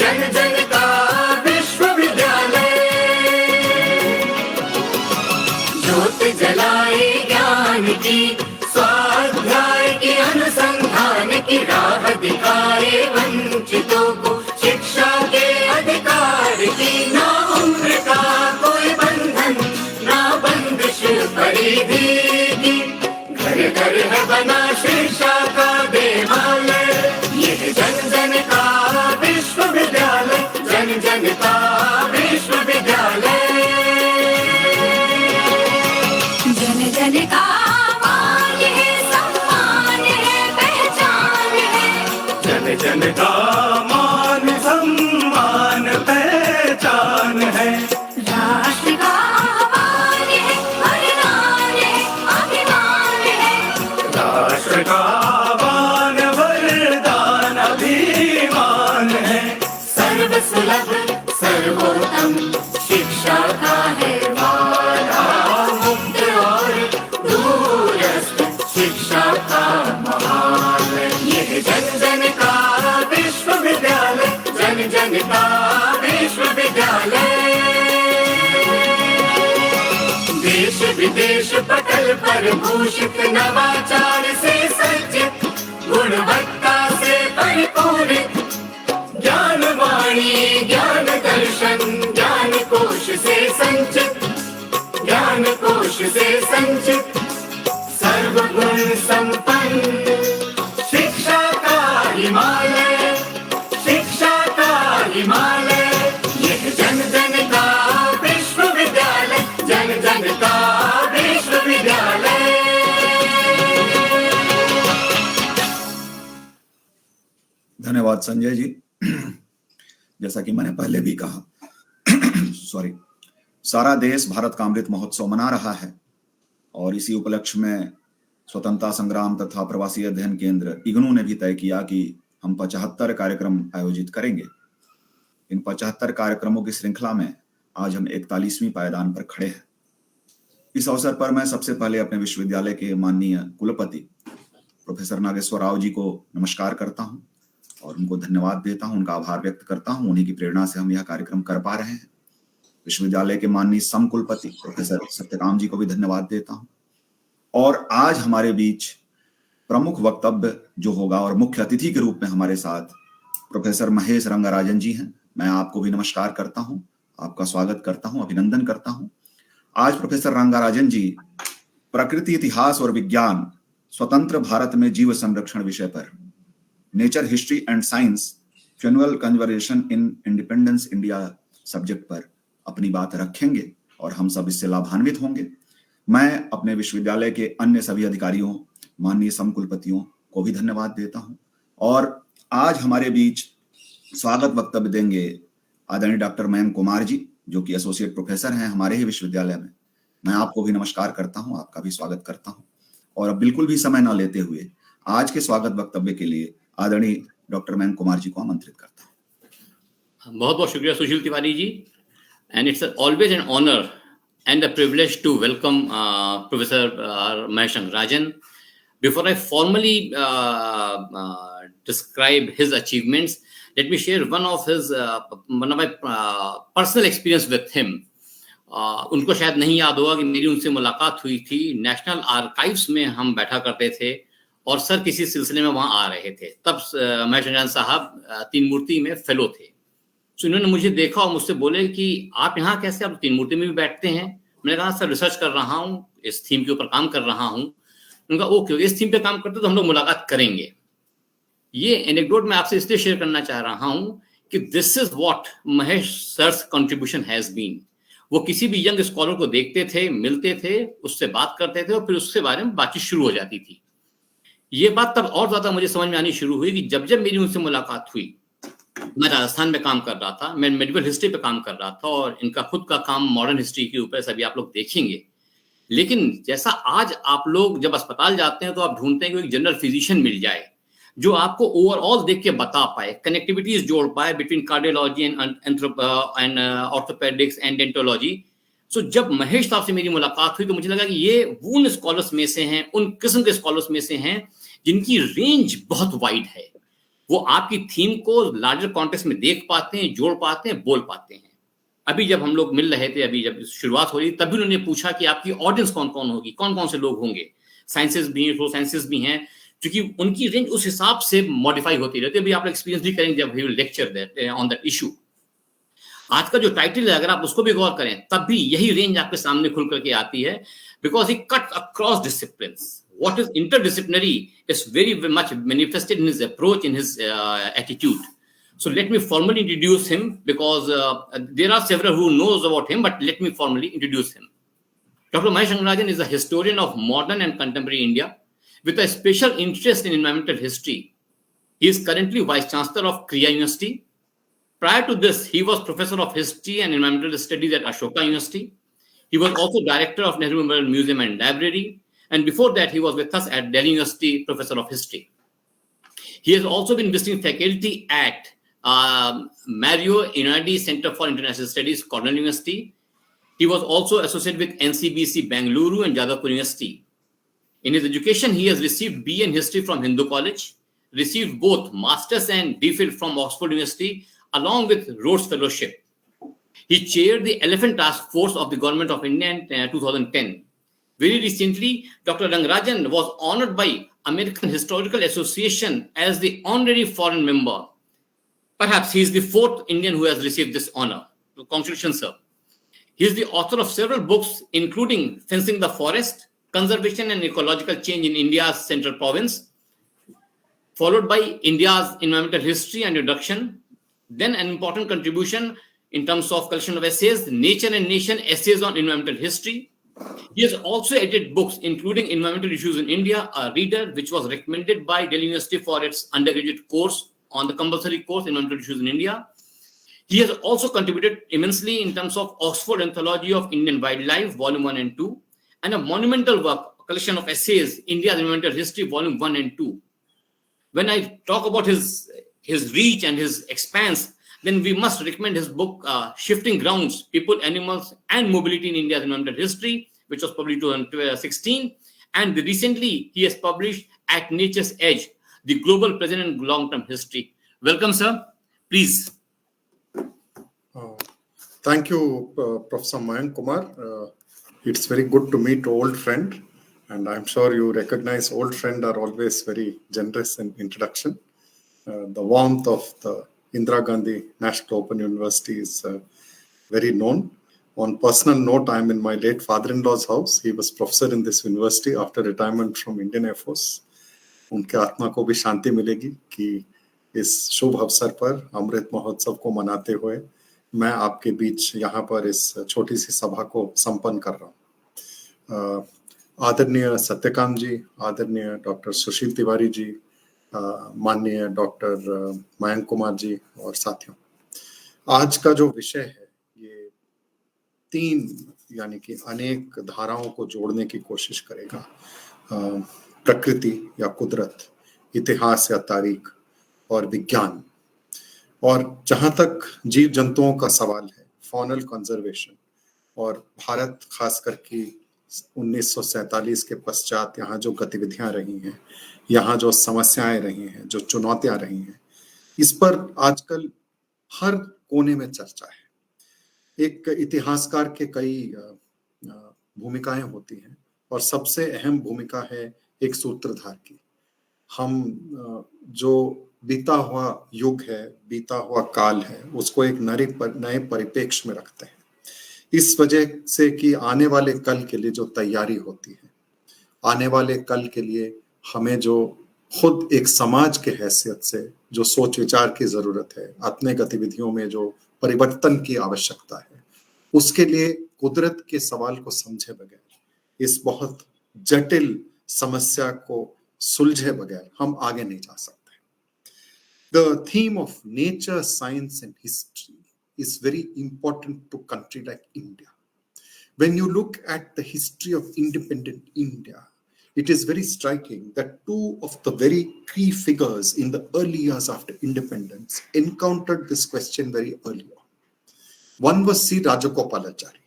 जन जन का विश्वविद्यालय। ज्योत जलाए ज्ञान की, स्वाध्याय की, अनुसंधान की राह दिखाए वंचितों को शिक्षा के अधिकार की। ना उम्र का कोई बंधन, ना बंदिश परिधि की, घर घर है बना शिक्षा का देवालय। ये जन जन का विश्वविद्यालय, जन जन का विश्वविद्यालय। जन जन का मान है, सम्मान है, पहचान है। जन जन का मान, सम्मान, पहचान है। राष्ट्र का आह्वान है, वरदान है, अभिमान है। राष्ट्र का आह्वान, वरदान, अभिमान है। सर्वसुलभ सर्वोत्तम शिक्षा का है वादा, मुक्त और दूरस्थ शिक्षा का महालय। यह जन जन का विश्वविद्यालय, जन जन का विश्वविद्यालय। देश विदेश पटल पर भूषित, नवाचार से सज्जित, गुणवत्ता से परिपूरित, ज्ञान वाणी ज्ञान दर्शन, ज्ञान कोश से संचित, ज्ञान कोश से संचित, सर्वगुण संपन्न शिक्षा का हिमालय, शिक्षा का हिमालय। यह जन जन का विश्वविद्यालय, जन जन का विश्वविद्यालय। धन्यवाद संजय जी। जैसा कि मैंने पहले भी कहा, सॉरी, सारा देश भारत का अमृत महोत्सव मना रहा है और इसी उपलक्ष्य में स्वतंत्रता संग्राम तथा प्रवासी अध्ययन केंद्र इग्नू ने भी तय किया कि हम 75 कार्यक्रम आयोजित करेंगे। इन 75 कार्यक्रमों की श्रृंखला में आज हम 41वीं पायदान पर खड़े हैं। इस अवसर पर मैं सबसे पहले अपने विश्वविद्यालय के माननीय कुलपति प्रोफेसर नागेश्वर राव जी को नमस्कार करता हूं और उनको धन्यवाद देता हूं, उनका आभार व्यक्त करता हूं। उन्हीं की प्रेरणा से हम यह कार्यक्रम कर पा रहे हैं। विश्वविद्यालय के माननीय सम कुलपति प्रोफेसर सत्यकाम जी को भी धन्यवाद देता हूं। और आज हमारे बीच प्रमुख वक्तव्य जो होगा और मुख्य अतिथि के रूप में हमारे साथ प्रोफेसर महेश रंगाराजन जी हैं। मैं आपको भी नमस्कार करता हूं, आपका स्वागत करता हूं, अभिनंदन करता हूं। आज प्रोफेसर रंगाराजन जी प्रकृति, इतिहास और विज्ञान, स्वतंत्र भारत में जीव संरक्षण विषय पर, nature, history and science, funnel conversation in independence India subject पर अपनी बात रखेंगे और हम सब इससे लाभान्वित होंगे। मैं अपने विश्वविद्यालय के अन्य सभी अधिकारियों, माननीय समकुलपतियों को भी धन्यवाद देता हूं। और आज हमारे बीच स्वागत वक्तव्य देंगे आदरणीय डॉक्टर मयंक कुमार जी, जो कि एसोसिएट प्रोफेसर हैं हमारे ही विश्वविद्यालय में। मैं आपको भी नमस्कार करता हूं, आपका भी स्वागत करता हूं। और अब बिल्कुल भी समय न लेते हुए आज के स्वागत वक्तव्य के लिए आदरणीय डॉक्टर मयंक कुमार जी को आमंत्रित करता हूं। बहुत बहुत शुक्रिया Sushil Tiwari ji, and it's always an honour and a privilege to welcome Professor Mahesh Rangarajan. Before I formally describe his achievements, let me share one of my personal experience with him. उनको शायद नहीं याद होगा कि मेरी उनसे मुलाकात हुई थी नेशनल आर्काइव्स में। हम बैठा करते थे और सर किसी सिलसिले में वहां आ रहे थे। तब महेश रंजन साहब तीन मूर्ति में फेलो थे। तो इन्होंने मुझे देखा और मुझसे बोले कि आप यहाँ कैसे, आप तीन मूर्ति में भी बैठते हैं। मैंने कहा सर रिसर्च कर रहा हूँ, इस थीम के ऊपर काम कर रहा हूँ। उन्होंने कहा ओके, इस थीम पे काम करते तो हम लोग मुलाकात करेंगे। ये एनेक्डोट मैं आपसे इसलिए शेयर करना चाह रहा हूँ कि this is what Mahesh sir's contribution has been. वो किसी भी यंग स्कॉलर को देखते थे, मिलते थे, उससे बात करते थे और फिर उसके बारे में बातचीत शुरू हो जाती थी। ये बात तब और ज्यादा मुझे समझ में आनी शुरू हुई कि जब जब मेरी उनसे मुलाकात हुई, मैं राजस्थान में काम कर रहा था, मैं मेडिकल हिस्ट्री पे काम कर रहा था और इनका खुद का काम मॉडर्न हिस्ट्री के ऊपर, सभी आप लोग देखेंगे। लेकिन जैसा आज आप लोग जब अस्पताल जाते हैं तो आप ढूंढते हैं कि एक जनरल फिजिशियन मिल जाए जो आपको ओवरऑल देख के बता पाए, कनेक्टिविटीज जोड़ पाए between cardiology and orthopaedics and dentology. So जब महेश साहब से मेरी मुलाकात हुई तो मुझे लगा कि ये उन स्कॉलर्स में से हैं, उन किस्म के स्कॉलर्स में से हैं जिनकी रेंज बहुत वाइड है। वो आपकी थीम को लार्जर कॉन्टेक्स्ट में देख पाते हैं, जोड़ पाते हैं, बोल पाते हैं। अभी जब हम लोग मिल रहे थे, अभी जब शुरुआत हो रही तब भी उन्होंने पूछा कि आपकी ऑडियंस कौन कौन होगी, कौन कौन से लोग होंगे, साइंसेस भी हैं, सोशल साइंसेस भी हैं, क्योंकि उनकी रेंज उस हिसाब से मॉडिफाई होती रहती है। अभी आप एक्सपीरियंस भी करेंगे जब he will lecture that on that issue. आज का जो टाइटल है, अगर आप उसको भी गौर करें तब भी यही रेंज आपके सामने खुल करके आती है, because he cut across disciplines. What is interdisciplinary is very much manifested in his approach, in his attitude. So let me formally introduce him, because there are several who knows about him, but let me formally introduce him. Dr. Mahesh Rangarajan is a historian of modern and contemporary India with a special interest in environmental history. He is currently Vice Chancellor of Kriya University. Prior to this, he was Professor of History and Environmental Studies at Ashoka University. He was also Director of Nehru Memorial Museum and Library. And before that, he was with us at Delhi University, Professor of History. He has also been visiting faculty at Mario Inadi Center for International Studies, Cornell University. He was also associated with NCBC Bangalore and Jadavpur University. In his education, he has received BA in History from Hindu College, received both Masters and DPhil from Oxford University, along with Rhodes Fellowship. He chaired the Elephant Task Force of the Government of India in 2010. Very recently, Dr. Rangarajan was honored by American Historical Association as the honorary foreign member. Perhaps he is the fourth Indian who has received this honor. So, congratulations, sir. He is the author of several books, including Fencing the Forest, Conservation and Ecological Change in India's Central Province, followed by India's Environmental History and Reduction. Then an important contribution in terms of collection of essays, Nature and Nation, Essays on Environmental History. He has also edited books including Environmental Issues in India, a reader which was recommended by Delhi University for its undergraduate course on the compulsory course Environmental Issues in India. He has also contributed immensely in terms of Oxford Anthology of Indian Wildlife, Volume 1 and 2, and a monumental work, a collection of essays, India's Environmental History, Volume 1 and 2. When I talk about his reach and his expanse, then we must recommend his book, Shifting Grounds, People, Animals, and Mobility in India's Environmental History, which was published in 2016. And recently, he has published At Nature's Edge, the Global, Present, and Long-Term History. Welcome, sir. Please. Thank you, Professor Mayank Kumar. It's very good to meet old friend. And I'm sure you recognize old friends are always very generous in introduction. The warmth of the Indira Gandhi National Open University is very known. On personal note, I'm in my late father-in-law's house. He was professor in this university after retirement from Indian Air Force. उनके आत्मा को भी शांति मिलेगी कि इस शुभ अवसर पर अमृत महोत्सव को मनाते हुए मैं आपके बीच यहाँ पर इस छोटी सी सभा को संपन्न कर रहा हूँ। आदरणीय सत्यकांत जी, आदरणीय डॉक्टर सुशील तिवारी जी, माननीय डॉक्टर मयंक कुमार जी और साथियों, आज का जो विषय है ये तीन यानी कि अनेक धाराओं को जोड़ने की कोशिश करेगा। प्रकृति या कुदरत, इतिहास या तारीख और विज्ञान। और जहां तक जीव जंतुओं का सवाल है, फॉनल कंजर्वेशन और भारत खास करके 1947 के पश्चात यहाँ जो गतिविधियां रही हैं, यहाँ जो समस्याएं रही हैं, जो चुनौतियां रही हैं, इस पर आजकल हर कोने में चर्चा है। एक इतिहासकार के कई भूमिकाएं होती हैं और सबसे अहम भूमिका है एक सूत्रधार की। हम जो बीता हुआ युग है, बीता हुआ काल है, उसको एक नए परिप्रेक्ष्य में रखते हैं, इस वजह से कि आने वाले कल के लिए जो तैयारी होती है, आने वाले कल के लिए हमें जो खुद एक समाज के हैसियत से जो सोच विचार की जरूरत है, अपने गतिविधियों में जो परिवर्तन की आवश्यकता है, उसके लिए कुदरत के सवाल को समझे बगैर, इस बहुत जटिल समस्या को सुलझे बगैर हम आगे नहीं जा सकते। The theme of nature, science and history is very important to a country like India. When you look at the history of independent India, it is very striking that two of the very key figures in the early years after independence encountered this question very early on. One was C. Rajagopalachari,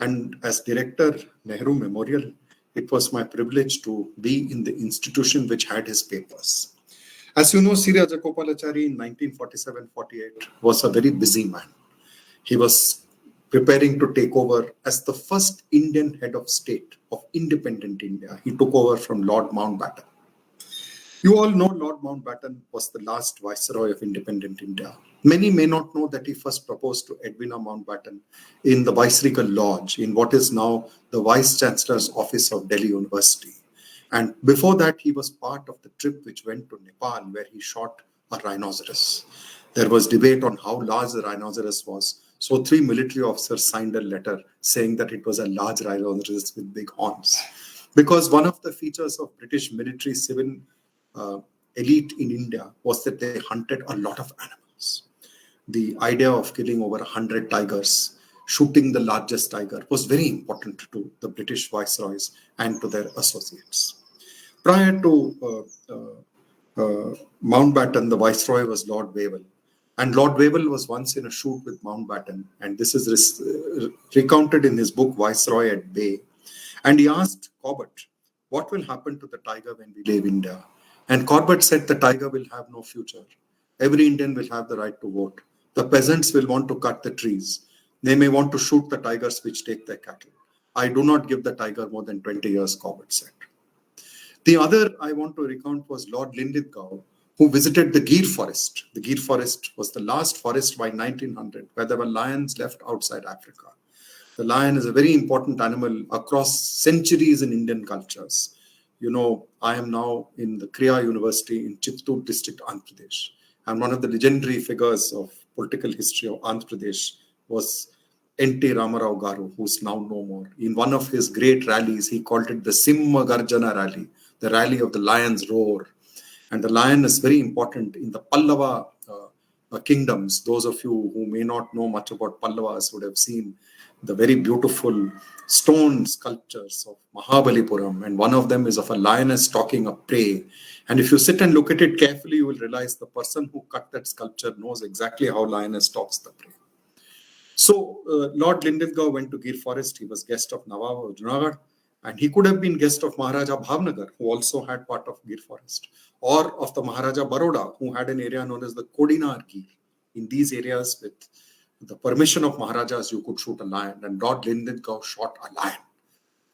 and as director Nehru Memorial, it was my privilege to be in the institution which had his papers. As you know, Sri Rajagopalachari in 1947-48 was a very busy man. He was preparing to take over as the first Indian head of state of independent India. He took over from Lord Mountbatten. You all know Lord Mountbatten was the last viceroy of independent India. Many may not know that he first proposed to Edwina Mountbatten in the Viceregal Lodge in what is now the Vice Chancellor's Office of Delhi University. And before that, he was part of the trip which went to Nepal, where he shot a rhinoceros. There was debate on how large the rhinoceros was. So 3 military officers signed a letter saying that it was a large rhinoceros with big horns. Because one of the features of British military civil elite in India was that they hunted a lot of animals. The idea of killing over 100 tigers, shooting the largest tiger, was very important to the British viceroys and to their associates. Prior to Mountbatten, the viceroy was Lord Wavell. And Lord Wavell was once in a shoot with Mountbatten, and this is recounted in his book Viceroy at Bay. And he asked Corbett, what will happen to the tiger when we leave India? And Corbett said the tiger will have no future. Every Indian will have the right to vote. The peasants will want to cut the trees. They may want to shoot the tigers which take their cattle. I do not give the tiger more than 20 years, Corbett said. The other I want to recount was Lord Linlithgow, who visited the Gir forest. The Gir forest was the last forest by 1900 where there were lions left outside Africa. The lion is a very important animal across centuries in Indian cultures. You know, I am now in the Kriya University in Chittoor district, Andhra Pradesh. And one of the legendary figures of political history of Andhra Pradesh was N.T. Ramarao Garu, who's now no more. In one of his great rallies, he called it the Simha Garjana rally, the rally of the lion's roar. And the lion is very important in the Pallava kingdoms. Those of you who may not know much about Pallavas would have seen the very beautiful stone sculptures of Mahabalipuram. And one of them is of a lioness stalking a prey. And if you sit and look at it carefully, you will realize the person who cut that sculpture knows exactly how lioness stalks the prey. So Lord Linlithgow went to Gir forest. He was guest of Nawab of Junagadh. And he could have been guest of Maharaja Bhavnagar, who also had part of Gir forest, or of the Maharaja Baroda, who had an area known as the Kodinar Gir. In these areas, with the permission of Maharajas, you could shoot a lion. And Lord Linlithgow shot a lion.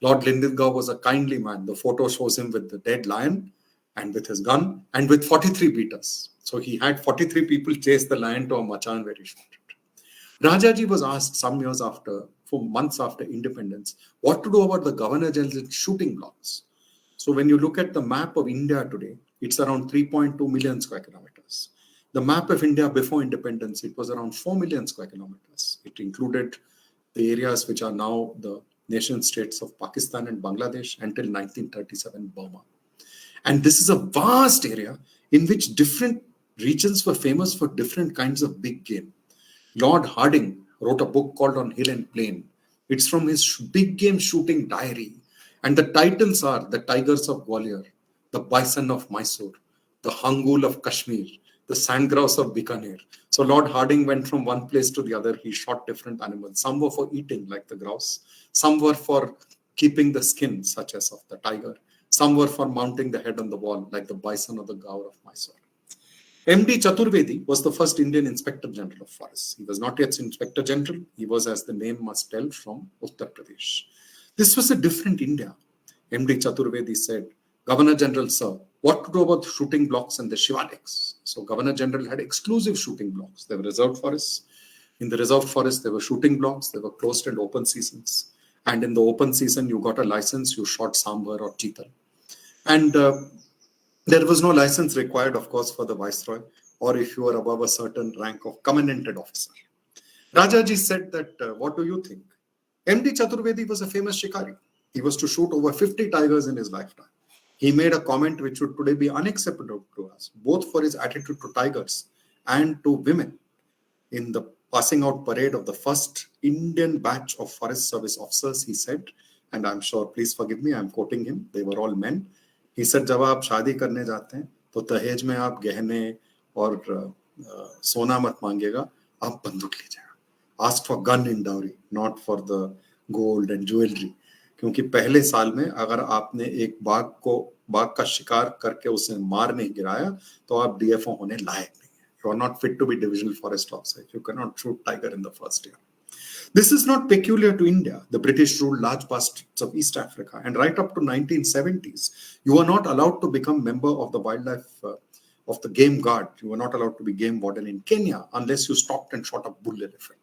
Lord Linlithgow was a kindly man. The photo shows him with the dead lion and with his gun and with 43 beaters. So he had 43 people chase the lion to a machan where he shot it. Rajaji was asked some years after, for months after independence, what to do about the Governor General's shooting blocks. So when you look at the map of India today, it's around 3.2 million square kilometers. The map of India before independence, it was around 4 million square kilometers. It included the areas which are now the nation states of Pakistan and Bangladesh until 1937 Burma. And this is a vast area in which different regions were famous for different kinds of big game. Lord Hardinge wrote a book called On Hill and Plain. It's from his big game shooting diary. And the titles are The Tigers of Gwalior, The Bison of Mysore, The Hangul of Kashmir, The Sandgrouse of Bikaner. So Lord Hardinge went from one place to the other. He shot different animals. Some were for eating, like the grouse. Some were for keeping the skin, such as of the tiger. Some were for mounting the head on the wall, like the bison or the gaur of Mysore. M.D. Chaturvedi was the first Indian Inspector General of Forests. He was not yet Inspector General. He was, as the name must tell, from Uttar Pradesh. This was a different India. M.D. Chaturvedi said, Governor General, sir, what to do about shooting blocks and the Shivaliks? So Governor General had exclusive shooting blocks. They were reserved forests. In the reserved forest, there were shooting blocks. There were closed and open seasons. And in the open season, you got a license. You shot sambar or cheetal. And there was no license required, of course, for the viceroy, or if you were above a certain rank of commended officer. Rajaji said that, what do you think? M.D. Chaturvedi was a famous shikari. He was to shoot over 50 tigers in his lifetime. He made a comment which would today be unacceptable to us, both for his attitude to tigers and to women. In the passing out parade of the first Indian batch of Forest Service officers, he said, and I'm sure, please forgive me, I'm quoting him, they were all men. He said, जब आप शादी करने जाते हैं तो दहेज में आप गहने और सोना मत मांगिएगा, आप बंदूक लीजिएगा. Ask for gun in dowry, not for the gold and jewelry. क्योंकि पहले साल में अगर आपने एक बाघ को बाघ का शिकार करके उसे मार नहीं गिराया तो आप DFO होने लायक नहीं है. You are not fit to be divisional forest officer. You cannot shoot tiger in the first year. This is not peculiar to India. The British ruled large parts of East Africa, and right up to 1970s, you were not allowed to become member of the wildlife of the game guard. You were not allowed to be game warden in Kenya unless you stopped and shot a bull elephant.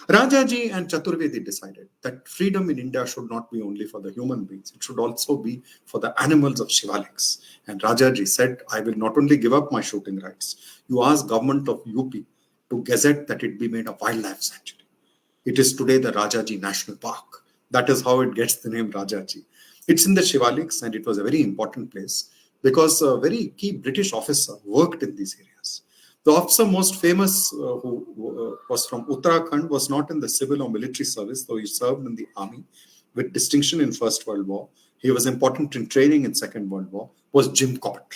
Rajaji and Chaturvedi decided that freedom in India should not be only for the human beings, it should also be for the animals of Shivaliks. And Rajaji said, I will not only give up my shooting rights, you ask government of UP to gazette that it be made a wildlife sanctuary. It is today the Rajaji National Park. That is how it gets the name Rajaji. It's in the Shivaliks, and it was a very important place because a very key British officer worked in these areas. The officer most famous, who was from Uttarakhand, was not in the civil or military service, though he served in the army with distinction in First World War. He was important in training in Second World War, was Jim Cobbett.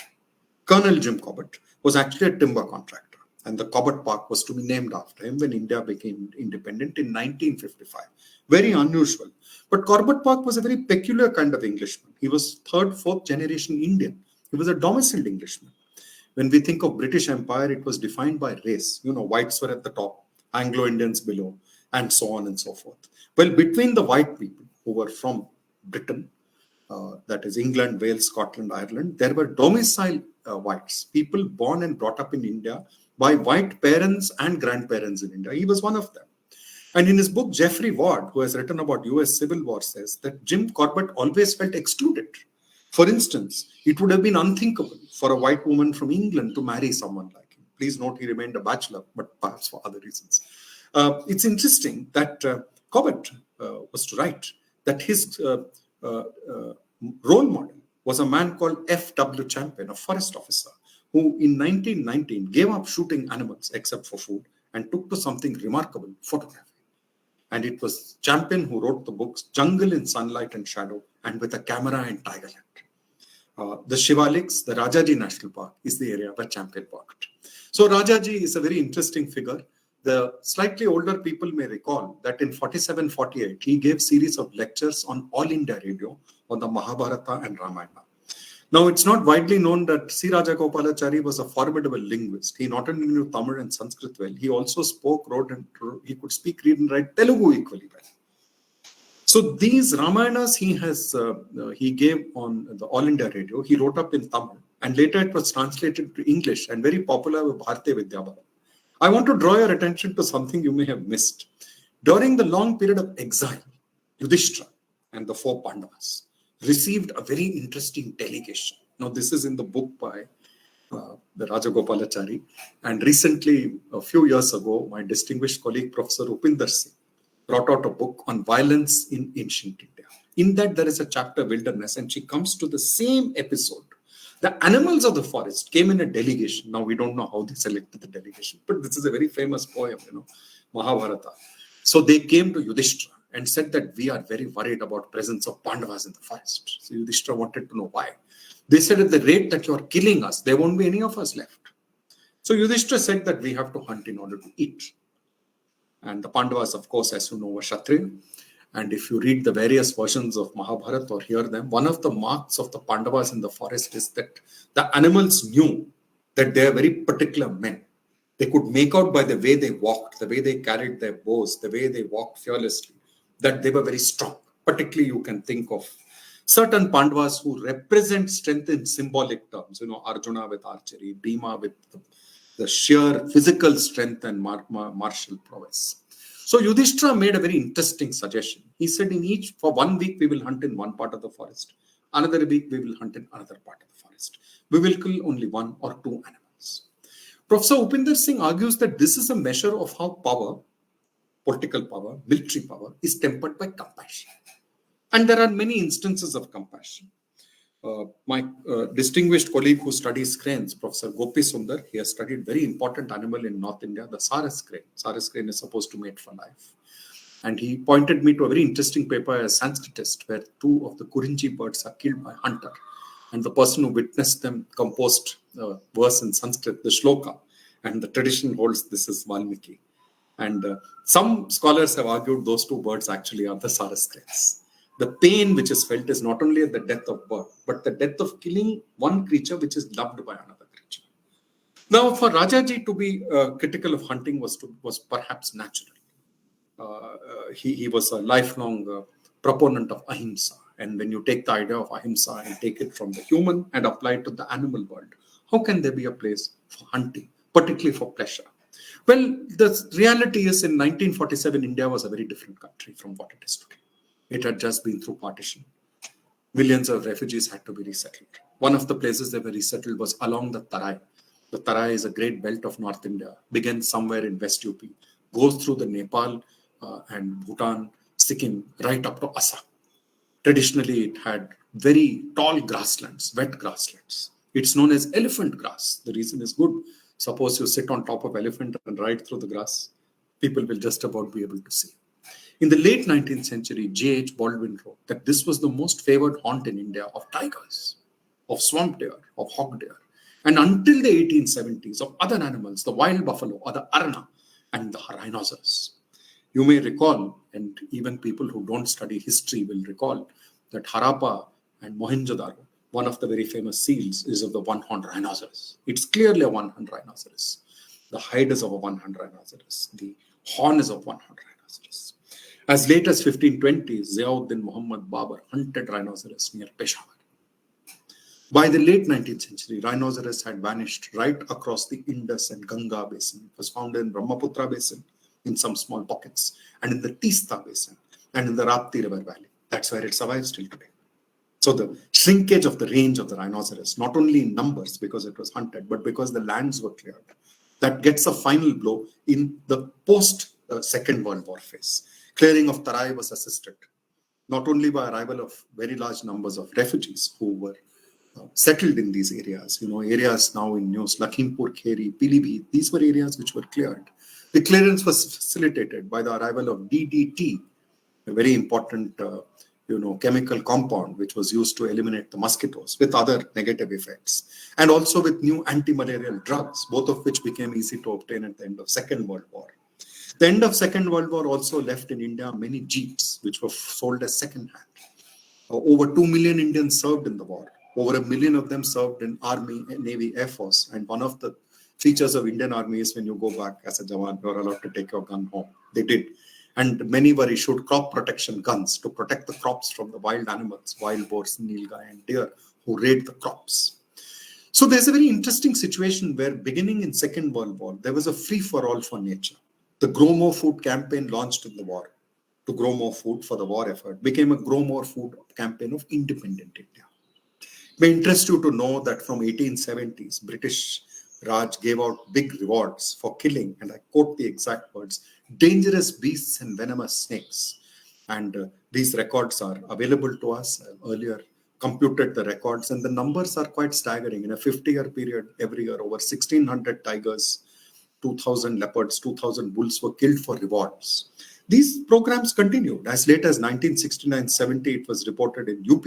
Colonel Jim Cobbett was actually a timber contractor, and the Cobbett Park was to be named after him when India became independent in 1955. Very unusual. But Corbett Park was a very peculiar kind of Englishman. He was third, fourth generation Indian. He was a domiciled Englishman. When we think of British Empire, it was defined by race. You know, whites were at the top, Anglo-Indians below, and so on and so forth. Well, between the white people who were from Britain, that is England, Wales, Scotland, Ireland, there were domicile whites, people born and brought up in India by white parents and grandparents in India. He was one of them. And in his book, Geoffrey Ward, who has written about US Civil War, says that Jim Corbett always felt excluded. For instance, it would have been unthinkable for a white woman from England to marry someone like him. Please note he remained a bachelor, but perhaps for other reasons. It's interesting that Cobbett was to write that his role model was a man called F.W. Champion, a forest officer, who in 1919 gave up shooting animals except for food and took to something remarkable, photography. And it was Champion who wrote the books Jungle in Sunlight and Shadow and With a Camera in Tigerland. The Shivaliks, the Rajaji National Park, is the area where Champion worked. So Rajaji is a very interesting figure. The slightly older people may recall that in 47-48, he gave series of lectures on All India Radio on the Mahabharata and Ramayana. Now, it's not widely known that C. Rajagopalachari was a formidable linguist. He not only knew Tamil and Sanskrit well, he also spoke, wrote, and he could speak, read, and write Telugu equally well. So these Ramayanas he gave on the All India Radio. He wrote up in Tamil, and later it was translated to English and very popular with Bharatiya Vidyabhavan. I want to draw your attention to something you may have missed. During the long period of exile, Yudhishthira and the four Pandavas received a very interesting delegation. Now, this is in the book by the Rajagopalachari. And recently, a few years ago, my distinguished colleague, Professor Upinder Singh, brought out a book on violence in ancient India. In that, there is a chapter, Wilderness, and she comes to the same episode. The animals of the forest came in a delegation. Now, we don't know how they selected the delegation, but this is a very famous poem, Mahabharata. So they came to Yudhishthira and said that we are very worried about presence of Pandavas in the forest. So Yudhishthira wanted to know why. They said at the rate that you are killing us, there won't be any of us left. So Yudhishthira said that we have to hunt in order to eat. And the Pandavas, of course, as you know, were Kshatriya. And if you read the various versions of Mahabharata or hear them, one of the marks of the Pandavas in the forest is that the animals knew that they are very particular men. They could make out by the way they walked, the way they carried their bows, the way they walked fearlessly, that they were very strong. Particularly, you can think of certain Pandavas who represent strength in symbolic terms. Arjuna with archery, Bhima with the sheer physical strength and martial prowess. So Yudhishthira made a very interesting suggestion. He said for 1 week, we will hunt in one part of the forest. Another week, we will hunt in another part of the forest. We will kill only 1 or 2 animals. Professor Upinder Singh argues that this is a measure of how power, political power, military power, is tempered by compassion. And there are many instances of compassion. My distinguished colleague who studies cranes, Professor Gopi Sundar, he has studied very important animal in North India, the Saras crane. Saras crane is supposed to mate for life. And he pointed me to a very interesting paper as Sanskritist, where 2 of the Kurinji birds are killed by a hunter. And the person who witnessed them composed a verse in Sanskrit, the shloka. And the tradition holds this is Valmiki. And some scholars have argued those 2 birds actually are the Saras cranes. The pain which is felt is not only at the death of birth, but the death of killing one creature which is loved by another creature. Now, for Rajaji to be critical of hunting was perhaps natural. He was a lifelong proponent of ahimsa. And when you take the idea of ahimsa and take it from the human and apply it to the animal world, how can there be a place for hunting, particularly for pleasure? Well, the reality is in 1947, India was a very different country from what it is today. It had just been through partition. Millions of refugees had to be resettled. One of the places they were resettled was along the Tarai. The Tarai is a great belt of North India, begins somewhere in West UP, goes through the Nepal and Bhutan, Sikkim, right up to Assam. Traditionally, it had very tall grasslands, wet grasslands. It's known as elephant grass. The reason is good. Suppose you sit on top of elephant and ride through the grass, people will just about be able to see. In the late 19th century, J.H. Baldwin wrote that this was the most favored haunt in India of tigers, of swamp deer, of hog deer, and until the 1870s of other animals, the wild buffalo or the arna and the rhinoceros. You may recall, and even people who don't study history will recall, that Harappa and Mohenjo-daro, one of the very famous seals, is of the one-horned rhinoceros. It's clearly a one-horned rhinoceros. The hide is of a one-horned rhinoceros. The horn is of one-horned rhinoceros. As late as 1520, Ziauddin Muhammad Babur hunted rhinoceros near Peshawar. By the late 19th century, rhinoceros had vanished right across the Indus and Ganga basin. It was found in Brahmaputra basin in some small pockets, and in the Teesta basin, and in the Rapti river valley. That's where it survives till today. So the shrinkage of the range of the rhinoceros, not only in numbers because it was hunted, but because the lands were cleared, that gets a final blow in the post-Second World War phase. Clearing of Tarai was assisted not only by arrival of very large numbers of refugees who were settled in these areas, areas now in news, Lakhimpur Kheri, Pilibhit, these were areas which were cleared. The clearance was facilitated by the arrival of DDT, a very important chemical compound which was used to eliminate the mosquitoes with other negative effects, and also with new anti-malarial drugs, both of which became easy to obtain at the end of Second World War. The end of Second World War also left in India many jeeps which were sold as second-hand. Over 2 million Indians served in the war. Over 1 million of them served in Army, Navy, Air Force. And one of the features of Indian Army is when you go back as a Jawan, you are allowed to take your gun home. They did. And many were issued crop protection guns to protect the crops from the wild animals, wild boars, nilgai, and deer who raid the crops. So there's a very interesting situation where beginning in Second World War, there was a free-for-all for nature. The Grow More Food campaign launched in the war to grow more food for the war effort became a Grow More Food campaign of independent India. It may interest you to know that from 1870s, British Raj gave out big rewards for killing, and I quote the exact words, dangerous beasts and venomous snakes. And these records are available to us. I earlier computed the records, and the numbers are quite staggering. In a 50-year period, every year, over 1,600 tigers, 2,000 leopards, 2,000 bulls were killed for rewards. These programs continued. As late as 1969-70, it was reported in UP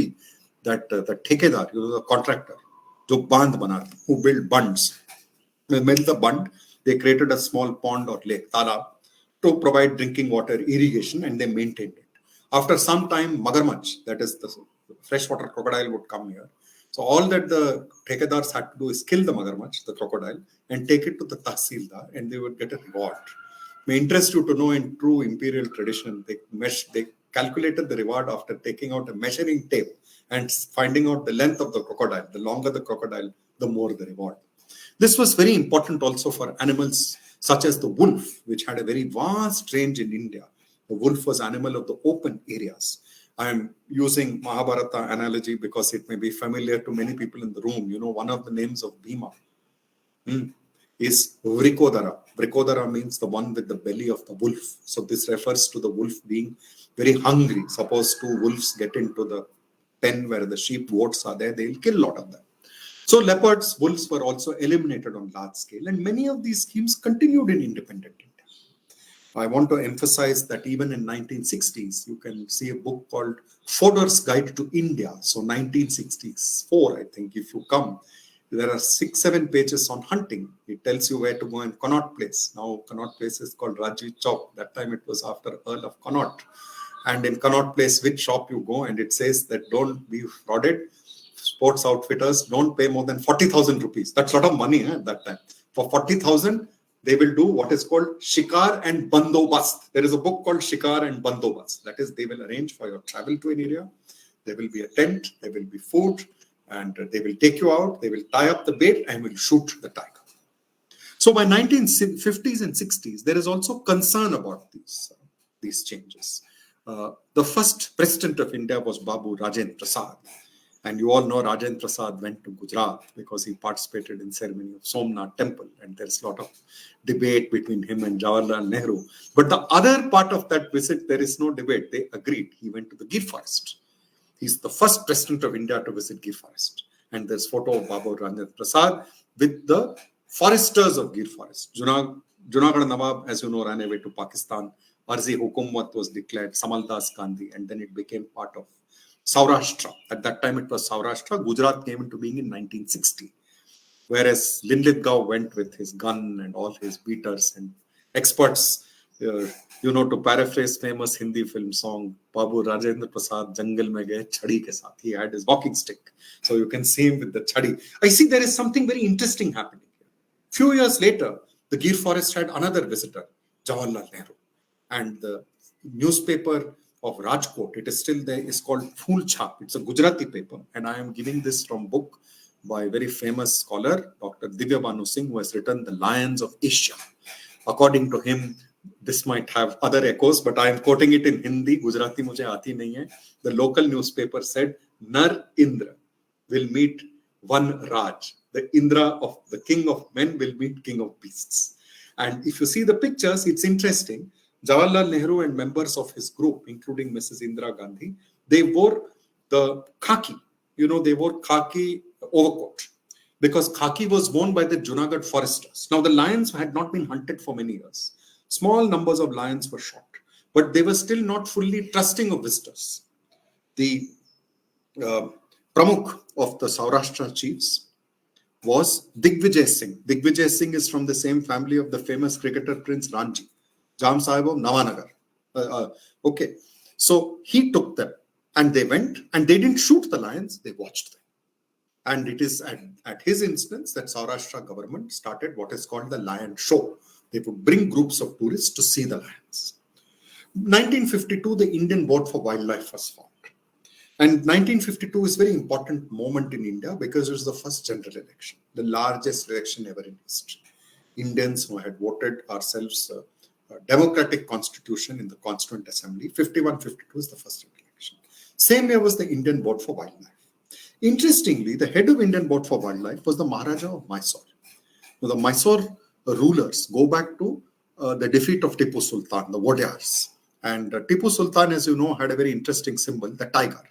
that the thekedar, the contractor, who built bunds, they built the bund, they created a small pond or lake, talab, to provide drinking water, irrigation, and they maintained it. After some time, magarmach, that is the freshwater crocodile, would come here. So all that the thekedars had to do is kill the magarmach, the crocodile, and take it to the tahsildar, and they would get a reward. May interest you to know, in true imperial tradition, they calculated the reward after taking out a measuring tape and finding out the length of the crocodile. The longer the crocodile, the more the reward. This was very important also for animals such as the wolf, which had a very vast range in India. The wolf was an animal of the open areas. I am using Mahabharata analogy because it may be familiar to many people in the room. One of the names of Bhima is Vrikodara. Vrikodara means the one with the belly of the wolf. So this refers to the wolf being very hungry. Suppose two wolves get into the pen where the sheep, goats are there, they'll kill a lot of them. So leopards, wolves were also eliminated on large scale, and many of these schemes continued in independent India. I want to emphasize that even in 1960s, you can see a book called Fodor's Guide to India. So 1964, I think, if you come, there are 6-7 pages on hunting. It tells you where to go in Connaught Place. Now Connaught Place is called Rajiv Chowk. That time it was after Earl of Connaught. And in Connaught Place, which shop you go, and it says that don't be frauded. Sports outfitters don't pay more than 40,000 rupees. That's a lot of money at that time. For 40,000, they will do what is called Shikar and Bandobast. There is a book called Shikar and Bandobast. That is, they will arrange for your travel to an area. There will be a tent, there will be food, and they will take you out. They will tie up the bait and will shoot the tiger. So by 1950s and 60s, there is also concern about these changes. The first president of India was Babu Rajendra Prasad. And you all know Rajendra Prasad went to Gujarat because he participated in ceremony of Somnath temple. And there's a lot of debate between him and Jawaharlal Nehru. But the other part of that visit, there is no debate. They agreed. He went to the Gir forest. He's the first president of India to visit Gir forest. And there's photo of Babu Rajendra Prasad with the foresters of Gir forest. Junagadh Nawab, as you know, ran away to Pakistan. Arzi Hukumat was declared, Samaldas Gandhi, and then it became part of Saurashtra. At that time, it was Saurashtra. Gujarat came into being in 1960. Whereas Linlithgow went with his gun and all his beaters and experts, to paraphrase famous Hindi film song, Babu Rajendra Prasad, Jungle mein gaye chhadi ke saath. He had his walking stick. So you can see him with the chhadi. I see there is something very interesting happening here. Few years later, the Gir forest had another visitor, Jawaharlal Nehru. And the newspaper of Rajkot, it is still there, is called Phool Chhap. It's a Gujarati paper. And I am giving this from book by a very famous scholar, Dr. Divya Banu Singh, who has written The Lions of Asia. According to him, this might have other echoes, but I am quoting it in Hindi. Gujarati mujhe aati nahi hai. The local newspaper said, Nar Indra will meet one Raj. The Indra of the king of men will meet king of beasts. And if you see the pictures, it's interesting. Jawaharlal Nehru and members of his group, including Mrs. Indira Gandhi, they wore the khaki. They wore khaki overcoat because khaki was worn by the Junagadh foresters. Now, the lions had not been hunted for many years. Small numbers of lions were shot, but they were still not fully trusting of visitors. The Pramukh of the Saurashtra chiefs was Digvijay Singh. Digvijay Singh is from the same family of the famous cricketer Prince Ranji, Jam Sahib of Nawanagar. Okay, so he took them and they went and they didn't shoot the lions, they watched them. And it is at his instance that Saurashtra government started what is called the Lion Show. They would bring groups of tourists to see the lions. 1952, the Indian Board for Wildlife was formed. And 1952 is a very important moment in India because it was the first general election, the largest election ever in history. Indians who had voted ourselves a democratic constitution in the Constituent Assembly, 51-52 is the first election. Same year was the Indian Board for Wildlife. Interestingly, the head of Indian Board for Wildlife was the Maharaja of Mysore. Now, the Mysore rulers go back to the defeat of Tipu Sultan, the Wadiyars. And Tipu Sultan, as you know, had a very interesting symbol, the tiger.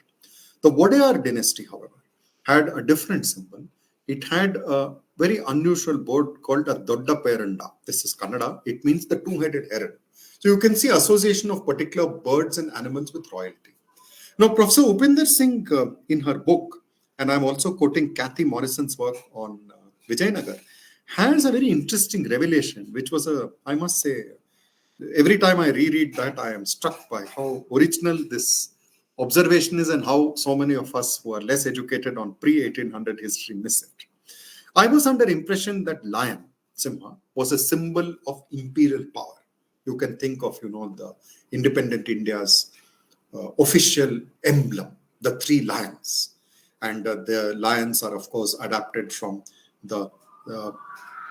The Wadiyar dynasty, however, had a different symbol. It had a very unusual bird called a Dodda Peranda. This is Kannada. It means the two-headed heron. So you can see association of particular birds and animals with royalty. Now, Professor Upinder Singh, in her book, and I'm also quoting Kathy Morrison's work on Vijayanagar, has a very interesting revelation, which was I must say, every time I reread that, I am struck by how original this observation is and how so many of us who are less educated on pre-1800 history miss it. I was under impression that lion, Simha, was a symbol of imperial power. You can think of, the independent India's official emblem, the three lions. And the lions are, of course, adapted from the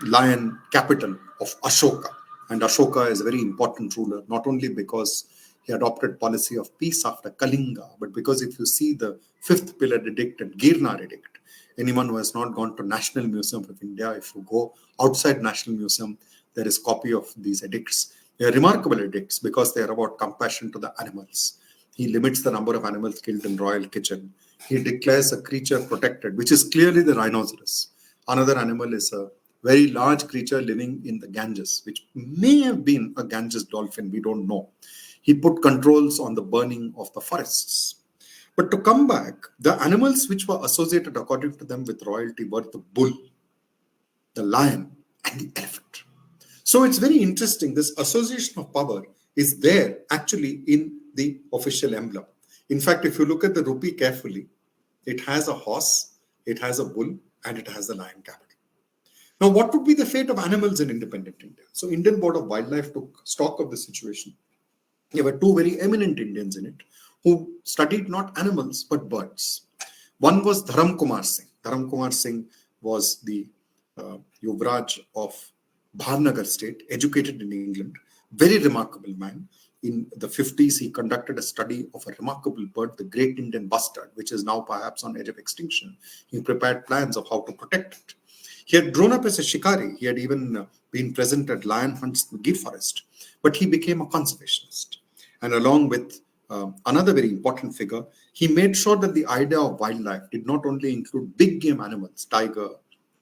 lion capital of Ashoka. And Ashoka is a very important ruler, not only because he adopted policy of peace after Kalinga, but because if you see the fifth pillar edict and Girnar edict, anyone who has not gone to National Museum of India, if you go outside National Museum, there is a copy of these edicts. They are remarkable edicts because they are about compassion to the animals. He limits the number of animals killed in royal kitchen. He declares a creature protected, which is clearly the rhinoceros. Another animal is a very large creature living in the Ganges, which may have been a Ganges dolphin, we don't know. He put controls on the burning of the forests. But to come back, the animals which were associated according to them with royalty were the bull, the lion, and the elephant. So it's very interesting. This association of power is there actually in the official emblem. In fact, if you look at the rupee carefully, it has a horse, it has a bull, and it has the lion capital. Now, what would be the fate of animals in independent India? So, Indian Board of Wildlife took stock of the situation. There were two very eminent Indians in it who studied not animals but birds. One was Dharam Kumar Singh. Dharam Kumar Singh was the Yuvraj of Bhavnagar state, educated in England, very remarkable man. In the 50s, he conducted a study of a remarkable bird, the great Indian bustard, which is now perhaps on edge of extinction. He prepared plans of how to protect it. He had grown up as a shikari. He had even been present at lion hunts in the Gir forest, but he became a conservationist. And along with another very important figure, he made sure that the idea of wildlife did not only include big game animals, tiger,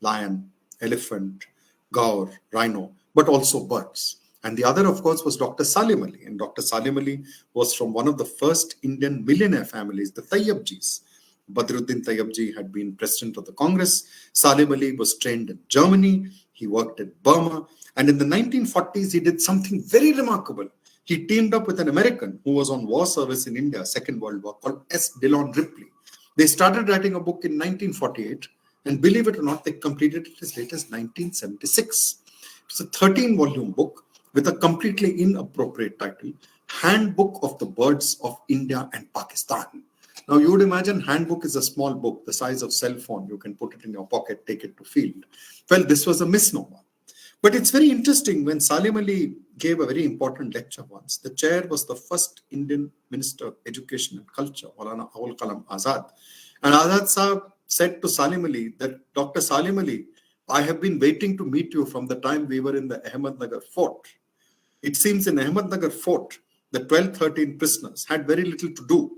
lion, elephant, gaur, rhino, but also birds. And the other, of course, was Dr. Salim Ali. And Dr. Salim Ali was from one of the first Indian millionaire families, the Tayyabjis. Badruddin Tayyabji had been president of the Congress. Salim Ali was trained in Germany. He worked in Burma. And in the 1940s, he did something very remarkable. He teamed up with an American who was on war service in India, Second World War, called S. Dillon Ripley. They started writing a book in 1948. And believe it or not, they completed it as late as 1976. It's a 13-volume book with a completely inappropriate title, Handbook of the Birds of India and Pakistan. Now, you would imagine handbook is a small book, the size of cell phone. You can put it in your pocket, take it to field. Well, this was a misnomer. But it's very interesting when Salim Ali gave a very important lecture once. The chair was the first Indian Minister of Education and Culture, Maulana Abul Kalam Azad. And Azad Sahab said to Salim Ali that, Dr. Salim Ali, I have been waiting to meet you from the time we were in the Ahmednagar fort. It seems in Ahmednagar fort, the 12-13 prisoners had very little to do.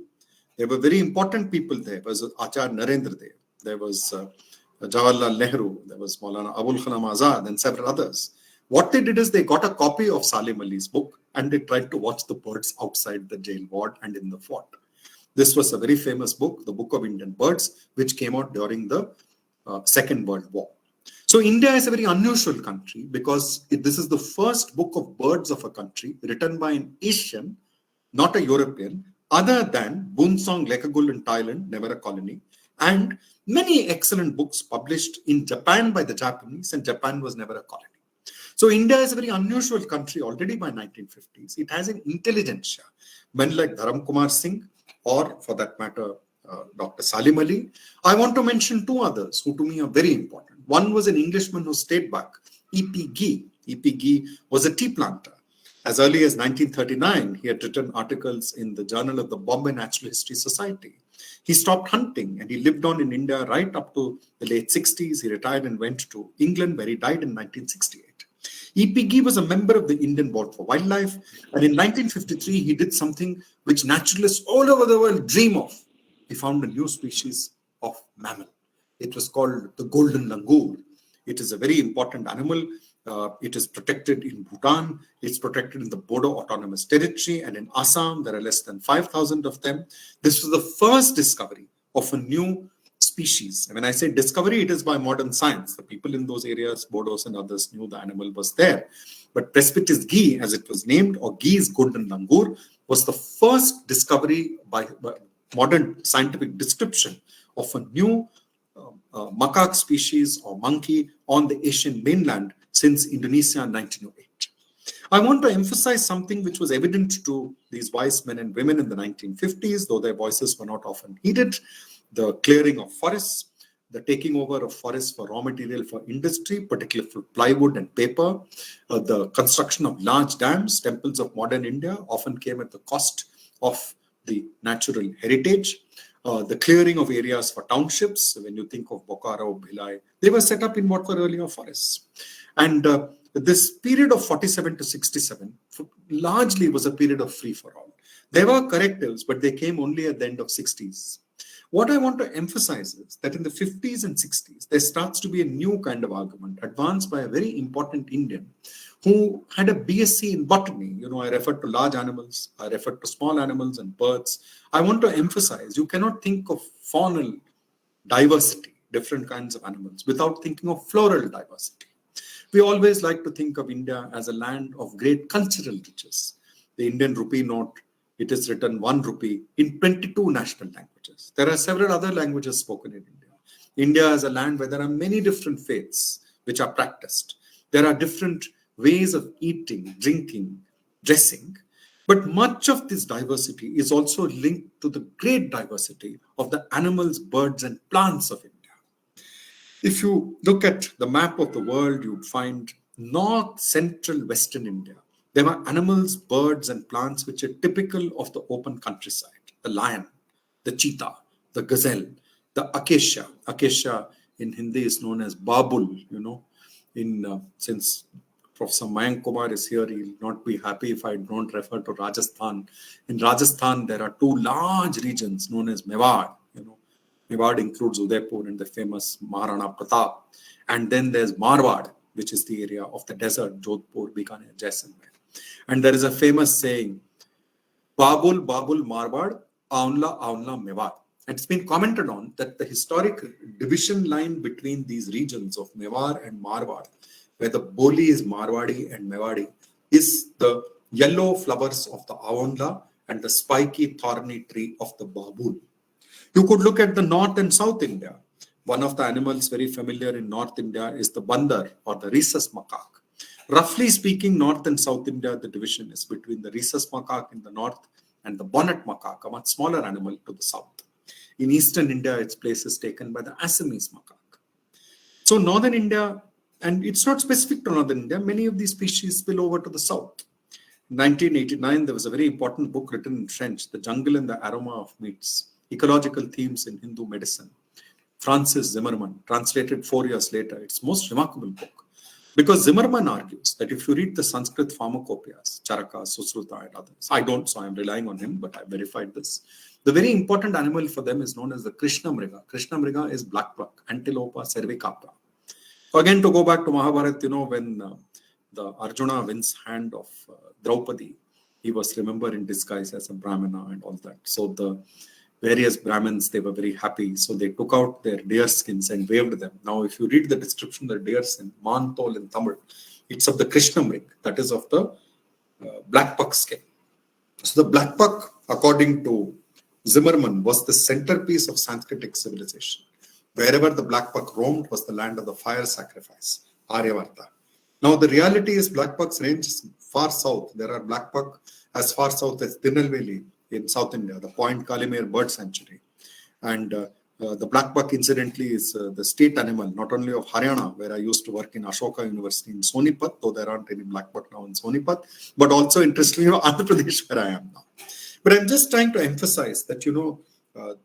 There were very important people there. There was Acharya Narendra there. There was Jawaharlal Nehru. There was Maulana Abul Kalam Azad and several others. What they did is they got a copy of Salim Ali's book and they tried to watch the birds outside the jail ward and in the fort. This was a very famous book, the Book of Indian Birds, which came out during the Second World War. So India is a very unusual country because this is the first book of birds of a country written by an Asian, not a European, other than Boonsong Lekagul in Thailand, never a colony, and many excellent books published in Japan by the Japanese, and Japan was never a colony. So India is a very unusual country already by 1950s. It has an intelligentsia. Men like Dharam Kumar Singh, or for that matter, Dr. Salim Ali. I want to mention two others who to me are very important. One was an Englishman who stayed back, E.P. Gee. E.P. Gee was a tea planter. As early as 1939, he had written articles in the Journal of the Bombay Natural History Society. He stopped hunting and he lived on in India right up to the late 60s. He retired and went to England where he died in 1968. E.P. Gee was a member of the Indian Board for Wildlife, and in 1953 he did something which naturalists all over the world dream of. He found a new species of mammal. It was called the golden langur. It is a very important animal. It is protected in Bhutan. It's protected in the Bodo Autonomous Territory, and in Assam there are less than 5,000 of them. This was the first discovery of a new species. And when I say discovery, it is by modern science. The people in those areas, Bodos and others, knew the animal was there. But Presbytis gee, as it was named, or Gee's golden langur, was the first discovery by modern scientific description of a new macaque species or monkey on the Asian mainland since Indonesia in 1908. I want to emphasize something which was evident to these wise men and women in the 1950s, though their voices were not often heeded: the clearing of forests, the taking over of forests for raw material for industry, particularly for plywood and paper, the construction of large dams. Temples of modern India often came at the cost of the natural heritage. The clearing of areas for townships. When you think of Bokaro, Bhilai, they were set up in what were earlier forests. And this period of 47 to 67 largely was a period of free-for-all. There were correctives, but they came only at the end of 60s. What I want to emphasize is that in the 50s and 60s, there starts to be a new kind of argument advanced by a very important Indian who had a BSc in botany. You know, I referred to large animals, I referred to small animals and birds. I want to emphasize, you cannot think of faunal diversity, different kinds of animals, without thinking of floral diversity. We always like to think of India as a land of great cultural riches. The Indian rupee note It is written 1 rupee in 22 national languages. There are several other languages spoken in India. India is a land where there are many different faiths which are practiced. There are different ways of eating, drinking, dressing. But much of this diversity is also linked to the great diversity of the animals, birds, and plants of India. If you look at the map of the world, you'd find north, central, western India. There are animals, birds, and plants which are typical of the open countryside. The lion, the cheetah, the gazelle, the acacia. Acacia in Hindi is known as babul, since Professor Mahesh Kumar is here, he will not be happy if I don't refer to Rajasthan. In Rajasthan, there are 2 large regions known as Mewar. Mewar includes Udaipur and the famous Maharana Pratap. And then there's Marwad, which is the area of the desert, Jodhpur, Bikaner, Jaisalmer. And there is a famous saying, Babul, Babul, Marwad, Aunla, Aunla, Mewar. And it's been commented on that the historic division line between these regions of Mewar and Marwad, where the Boli is Marwadi and Mewadi, is the yellow flowers of the Aunla and the spiky thorny tree of the Babul. You could look at the North and South India. One of the animals very familiar in North India is the bandar or the rhesus macaque. Roughly speaking, North and South India, the division is between the rhesus macaque in the north and the bonnet macaque, a much smaller animal, to the south. In Eastern India, its place is taken by the Assamese macaque. So Northern India, and it's not specific to Northern India, many of these species spill over to the south. In 1989, there was a very important book written in French, The Jungle and the Aroma of Meats, Ecological Themes in Hindu Medicine. Francis Zimmerman, translated 4 years later. It's most remarkable book. Because Zimmerman argues that if you read the Sanskrit pharmacopoeias, Charaka, Susruta, and others, I don't, so I'm relying on him, but I verified this. The very important animal for them is known as the Krishna Mriga. Krishna Mriga is blackbuck, Antilopa cervicapra. So again, to go back to Mahabharata, when the Arjuna wins hand of Draupadi, he was remembered in disguise as a Brahmana and all that. So the various Brahmins, they were very happy. So they took out their deer skins and waved them. Now, if you read the description of the deer skin, Mantol in Tamil, it's of the Krishna Mrig, that is of the blackbuck skin. So the blackbuck, according to Zimmerman, was the centerpiece of Sanskritic civilization. Wherever the blackbuck roamed was the land of the fire sacrifice, Aryavarta. Now, the reality is blackbucks range far south. There are blackbuck as far south as Tirunelveli in South India, the Point Kalimere Bird Sanctuary. And the blackbuck, incidentally, is the state animal, not only of Haryana, where I used to work in Ashoka University in Sonipat, though there aren't any blackbuck now in Sonipat, but also, interestingly, Andhra Pradesh, where I am now. But I'm just trying to emphasize that,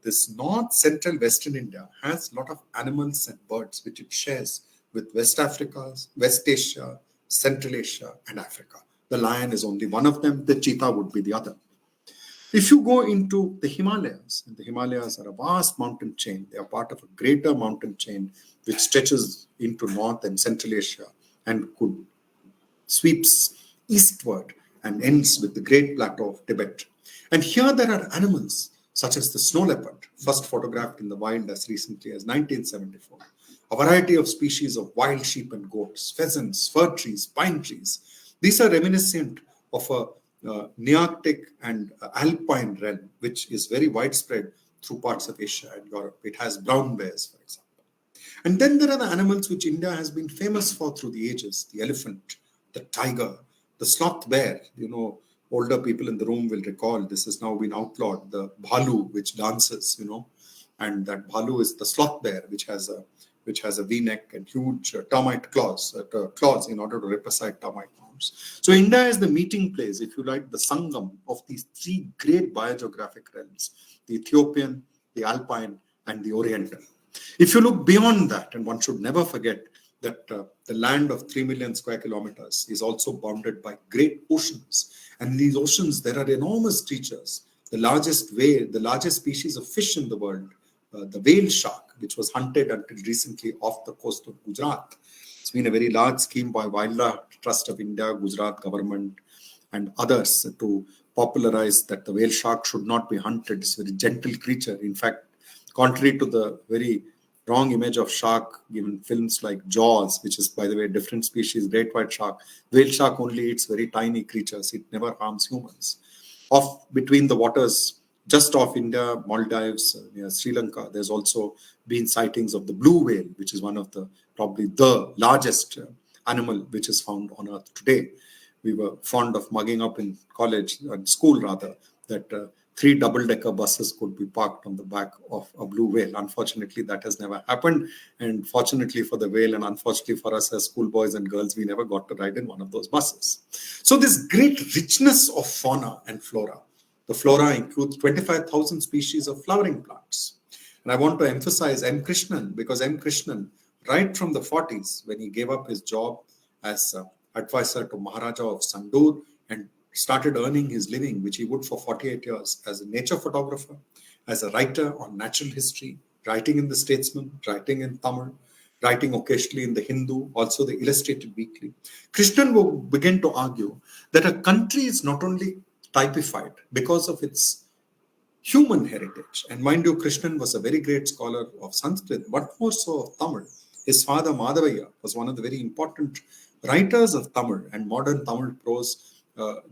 this north, central, western India has a lot of animals and birds which it shares with West Africa, West Asia, Central Asia, and Africa. The lion is only one of them, the cheetah would be the other. If you go into the Himalayas, and the Himalayas are a vast mountain chain, they are part of a greater mountain chain which stretches into North and Central Asia and sweeps eastward and ends with the Great Plateau of Tibet. And here there are animals such as the snow leopard, first photographed in the wild as recently as 1974. A variety of species of wild sheep and goats, pheasants, fir trees, pine trees. These are reminiscent of a Nearctic and alpine realm, which is very widespread through parts of Asia and Europe. It has brown bears, for example. And then there are the animals which India has been famous for through the ages: the elephant, the tiger, the sloth bear. Older people in the room will recall this has now been outlawed. The bhalu, which dances, and that bhalu is the sloth bear, which has a V-neck and huge termite claws in order to rip aside termite mounds. So India is the meeting place, if you like, the sangam of these 3 great biogeographic realms: the Ethiopian, the Alpine, and the Oriental. If you look beyond that, and one should never forget that the land of 3 million square kilometers is also bounded by great oceans. And in these oceans, there are enormous creatures. The largest species of fish in the world, the whale shark, which was hunted until recently off the coast of Gujarat. It's been a very large scheme by Wildlife Trust of India, Gujarat government, and others to popularize that the whale shark should not be hunted. It's a very gentle creature. In fact, contrary to the very wrong image of shark given films like Jaws, which is, by the way, a different species, great white shark. Whale shark only eats very tiny creatures. It never harms humans. between the waters just off India, Maldives, near Sri Lanka. There's also been sightings of the blue whale, which is one of the probably the largest animal which is found on Earth today. We were fond of mugging up in college, school rather, that 3 double-decker buses could be parked on the back of a blue whale. Unfortunately, that has never happened. And fortunately for the whale, and unfortunately for us as schoolboys and girls, we never got to ride in one of those buses. So this great richness of fauna and flora. The flora includes 25,000 species of flowering plants. And I want to emphasize M. Krishnan, because M. Krishnan, right from the 40s, when he gave up his job as advisor to Maharaja of Sandur and started earning his living, which he would for 48 years, as a nature photographer, as a writer on natural history, writing in the Statesman, writing in Tamil, writing occasionally in the Hindu, also the Illustrated Weekly. Krishnan will begin to argue that a country is not only typified because of its human heritage. And mind you, Krishnan was a very great scholar of Sanskrit, but more so of Tamil. His father, Madhavaya, was one of the very important writers of Tamil, and modern Tamil prose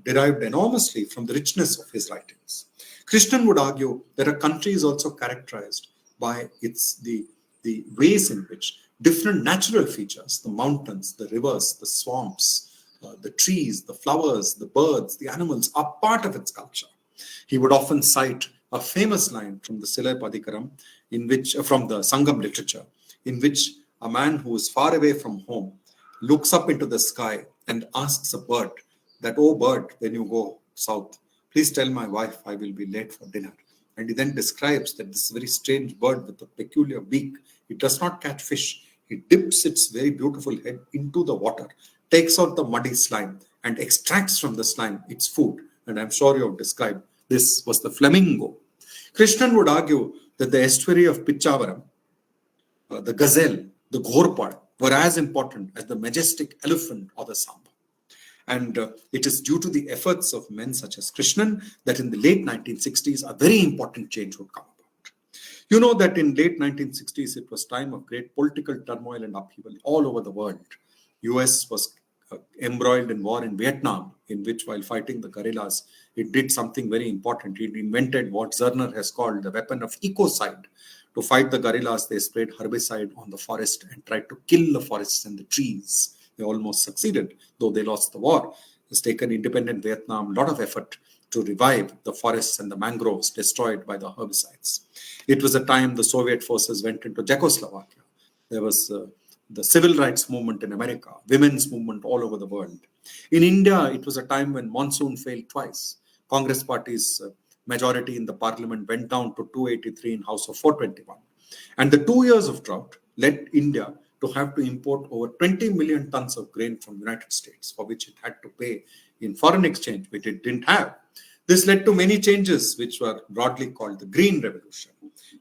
derived enormously from the richness of his writings. Krishnan would argue that a country is also characterized by the ways in which different natural features, the mountains, the rivers, the swamps, the trees, the flowers, the birds, the animals, are part of its culture. He would often cite a famous line from the Silai Padikaram, from the Sangam literature, in which a man who is far away from home looks up into the sky and asks a bird that, "Oh bird, when you go south, please tell my wife I will be late for dinner." And he then describes that this very strange bird with a peculiar beak, it does not catch fish. It dips its very beautiful head into the water, takes out the muddy slime, and extracts from the slime its food. And I'm sure you have described this was the flamingo. Krishnan would argue that the estuary of Pichavaram, the gazelle, the ghorpad, were as important as the majestic elephant or the samba. And it is due to the efforts of men such as Krishnan that in the late 1960s, a very important change would come about. You know that in late 1960s, it was time of great political turmoil and upheaval all over the world. US was embroiled in war in Vietnam, in which while fighting the guerrillas, it did something very important. It invented what Zerner has called the weapon of ecocide. To fight the guerrillas, they sprayed herbicide on the forest and tried to kill the forests and the trees. They almost succeeded, though they lost the war. It's taken independent Vietnam a lot of effort to revive the forests and the mangroves destroyed by the herbicides. It was a time the Soviet forces went into Czechoslovakia. There was the civil rights movement in America, women's movement all over the world. In India, it was a time when monsoon failed twice. Congress party's majority in the parliament went down to 283 in House of 421. And the 2 years of drought led India to have to import over 20 million tons of grain from the United States, for which it had to pay in foreign exchange, which it didn't have. This led to many changes, which were broadly called the Green Revolution.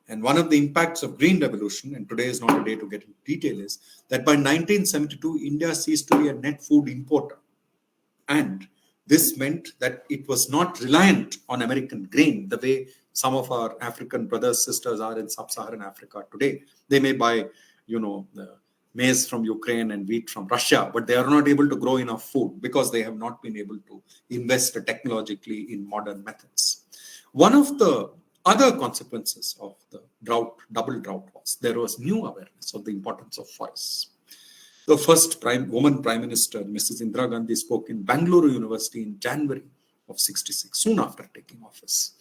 And one of the impacts of Green Revolution, and today is not a day to get into detail, is that by 1972, India ceased to be a net food importer. And this meant that it was not reliant on American grain the way some of our African brothers, sisters are in sub-Saharan Africa today. They may buy, the maize from Ukraine and wheat from Russia, but they are not able to grow enough food because they have not been able to invest technologically in modern methods. One of the other consequences of the double drought, was there was new awareness of the importance of forests. The first woman Prime Minister, Mrs. Indira Gandhi, spoke in Bangalore University in January of 66, soon after taking office.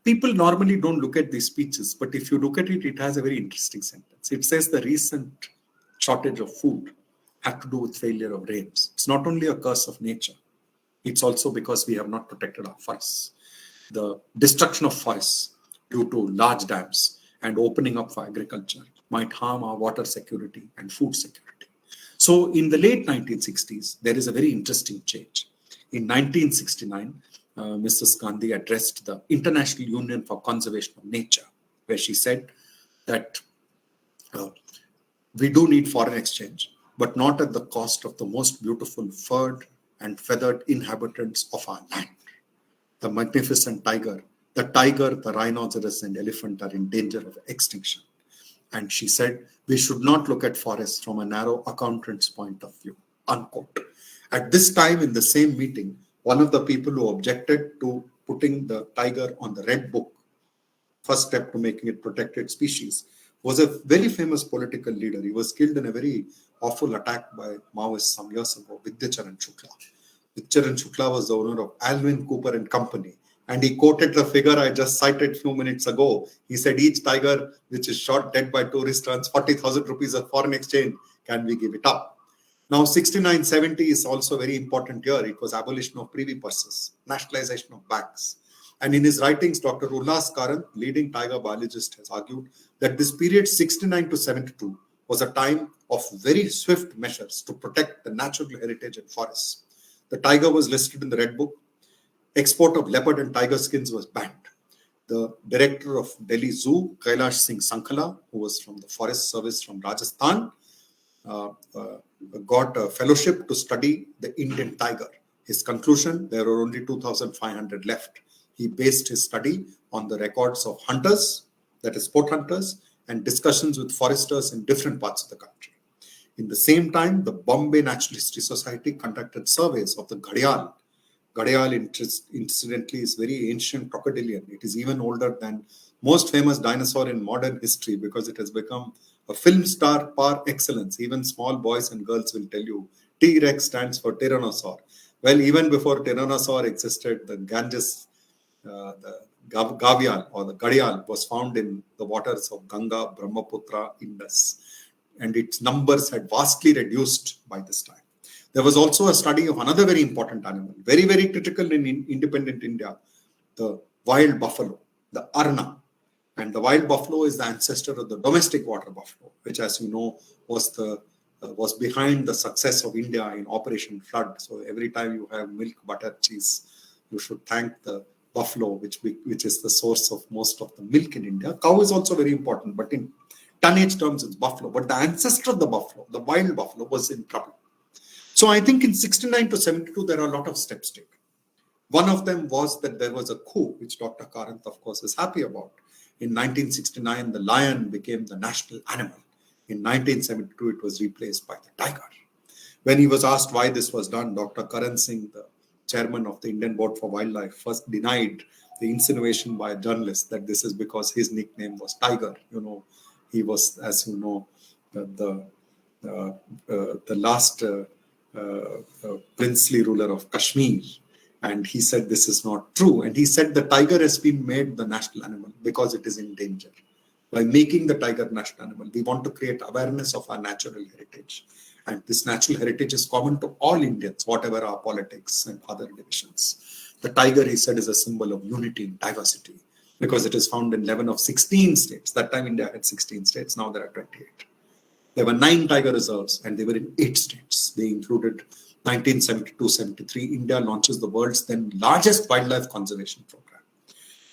People normally don't look at these speeches, but if you look at it, it has a very interesting sentence. It says the recent shortage of food had to do with failure of rains. It's not only a curse of nature, it's also because we have not protected our forests. The destruction of forests due to large dams and opening up for agriculture might harm our water security and food security. So in the late 1960s, there is a very interesting change. In 1969, Mrs. Gandhi addressed the International Union for Conservation of Nature, where she said that we do need foreign exchange, but not at the cost of the most beautiful furred and feathered inhabitants of our land. The magnificent tiger, the rhinoceros and elephant are in danger of extinction. And she said, we should not look at forests from a narrow accountant's point of view, unquote. At this time in the same meeting, one of the people who objected to putting the tiger on the Red Book, first step to making it protected species, was a very famous political leader. He was killed in a very awful attack by Maoists some years ago, Vidyacharan Shukla. Vidyacharan Shukla was the owner of Alvin Cooper and Company. And he quoted the figure I just cited a few minutes ago. He said, each tiger which is shot dead by tourist earns 40,000 rupees of foreign exchange. Can we give it up? Now, 6970 is also very important here. It was abolition of privy purses, nationalization of banks. And in his writings, Dr. Ullas Karan, leading tiger biologist, has argued that this period 69 to 72 was a time of very swift measures to protect the natural heritage and forests. The tiger was listed in the Red Book. Export of leopard and tiger skins was banned. The director of Delhi Zoo, Kailash Singh Sankhala, who was from the Forest Service from Rajasthan, got a fellowship to study the Indian tiger. His conclusion, there were only 2,500 left. He based his study on the records of hunters, that is sport hunters, and discussions with foresters in different parts of the country. In the same time, the Bombay Natural History Society conducted surveys of the gharial. Gharial, incidentally, is very ancient crocodilian. It is even older than most famous dinosaur in modern history because it has become a film star par excellence. Even small boys and girls will tell you T-Rex stands for Tyrannosaur. Well, even before Tyrannosaur existed, the Ganges, the Gavial or the Gharial was found in the waters of Ganga, Brahmaputra, Indus. And its numbers had vastly reduced by this time. There was also a study of another very important animal, very, very critical in independent India, the wild buffalo, the Arna. And the wild buffalo is the ancestor of the domestic water buffalo, which, as you know, was behind the success of India in Operation Flood. So every time you have milk, butter, cheese, you should thank the buffalo, which is the source of most of the milk in India. Cow is also very important, but in tonnage terms, it's buffalo. But the ancestor of the buffalo, the wild buffalo, was in trouble. So I think in 69 to 72, there are a lot of steps taken. One of them was that there was a coup, which Dr. Karanth, of course, is happy about. In 1969, the lion became the national animal. In 1972, it was replaced by the tiger. When he was asked why this was done, Dr. Karan Singh, the chairman of the Indian Board for Wildlife, first denied the insinuation by a journalist that this is because his nickname was Tiger. You know, he was, as you know, the last princely ruler of Kashmir. And he said this is not true. And he said the tiger has been made the national animal because it is in danger. By making the tiger national animal, we want to create awareness of our natural heritage. And this natural heritage is common to all Indians, whatever our politics and other divisions. The tiger, he said, is a symbol of unity and diversity because it is found in 11 of 16 states. That time India had 16 states, now there are 28. There were 9 tiger reserves and they were in 8 states. They included 1972-73, India launches the world's then largest wildlife conservation program.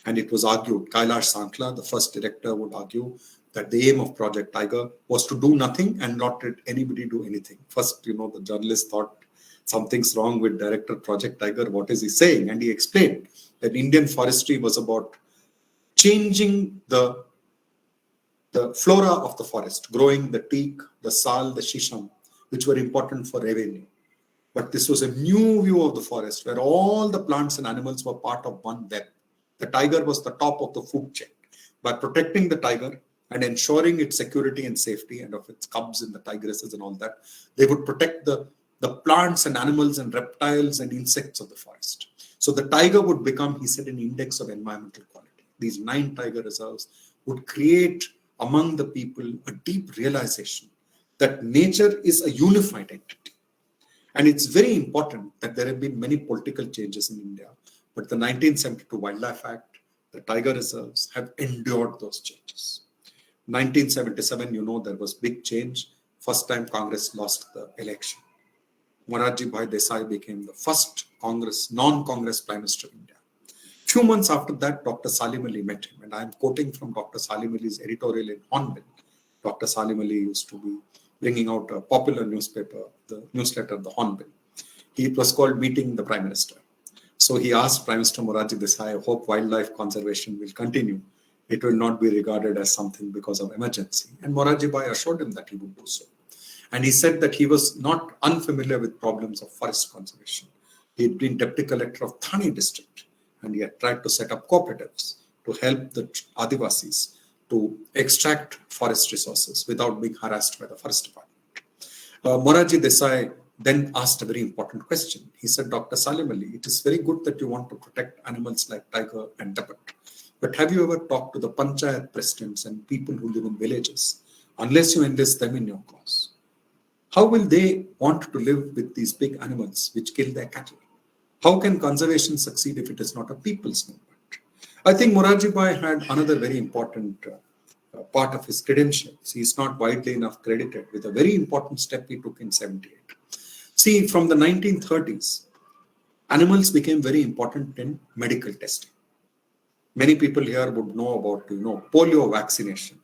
And it was argued, Kailash Sankhala, the first director, would argue that the aim of Project Tiger was to do nothing and not let anybody do anything. First, you know, the journalist thought something's wrong with Director Project Tiger. What is he saying? And he explained that Indian forestry was about changing the flora of the forest, growing the teak, the sal, the shisham, which were important for revenue. But this was a new view of the forest where all the plants and animals were part of one web. The tiger was the top of the food chain. By protecting the tiger and ensuring its security and safety and of its cubs and the tigresses and all that, they would protect the plants and animals and reptiles and insects of the forest. So the tiger would become, he said, an index of environmental quality. These 9 tiger reserves would create among the people a deep realization that nature is a unified entity. And it's very important that there have been many political changes in India, but the 1972 Wildlife Act, the tiger reserves have endured those changes. 1977, you know, there was big change. First time Congress lost the election. Morarji Bhai Desai became the first non-Congress Prime Minister of India. Few months after that, Dr. Salim Ali met him. And I'm quoting from Dr. Salim Ali's editorial in Hornbill. Dr. Salim Ali used to be bringing out a popular newspaper, the newsletter, the Hornbill. It was called Meeting the Prime Minister. So he asked Prime Minister Morarji Desai, I hope wildlife conservation will continue. It will not be regarded as something because of emergency. And Morarji Bhai assured him that he would do so. And he said that he was not unfamiliar with problems of forest conservation. He had been deputy collector of Thane district. and he had tried to set up cooperatives to help the Adivasis to extract forest resources without being harassed by the forest department. Morarji Desai then asked a very important question. He said, Dr. Salim Ali, it is very good that you want to protect animals like tiger and leopard. But have you ever talked to the panchayat presidents and people who live in villages? Unless you enlist them in your cause, how will they want to live with these big animals which kill their cattle? How can conservation succeed if it is not a people's movement? I think Morarji Bhai had another very important part of his credentials. He is not widely enough credited with a very important step he took in 78. See, from the 1930s, animals became very important in medical testing. Many people here would know about, polio vaccination.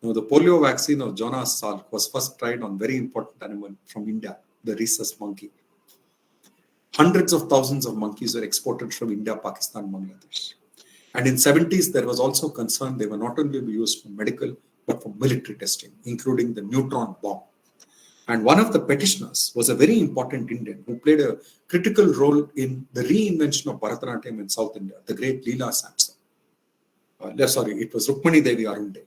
The polio vaccine of Jonas Salk was first tried on very important animal from India, the rhesus monkey. Hundreds of thousands of monkeys were exported from India, Pakistan, Bangladesh. And in 70s, there was also concern they were not only used for medical, but for military testing, including the neutron bomb. And one of the petitioners was a very important Indian who played a critical role in the reinvention of Bharatanatyam in South India, the great Leela Sampson. It was Rukmani Devi Arunde,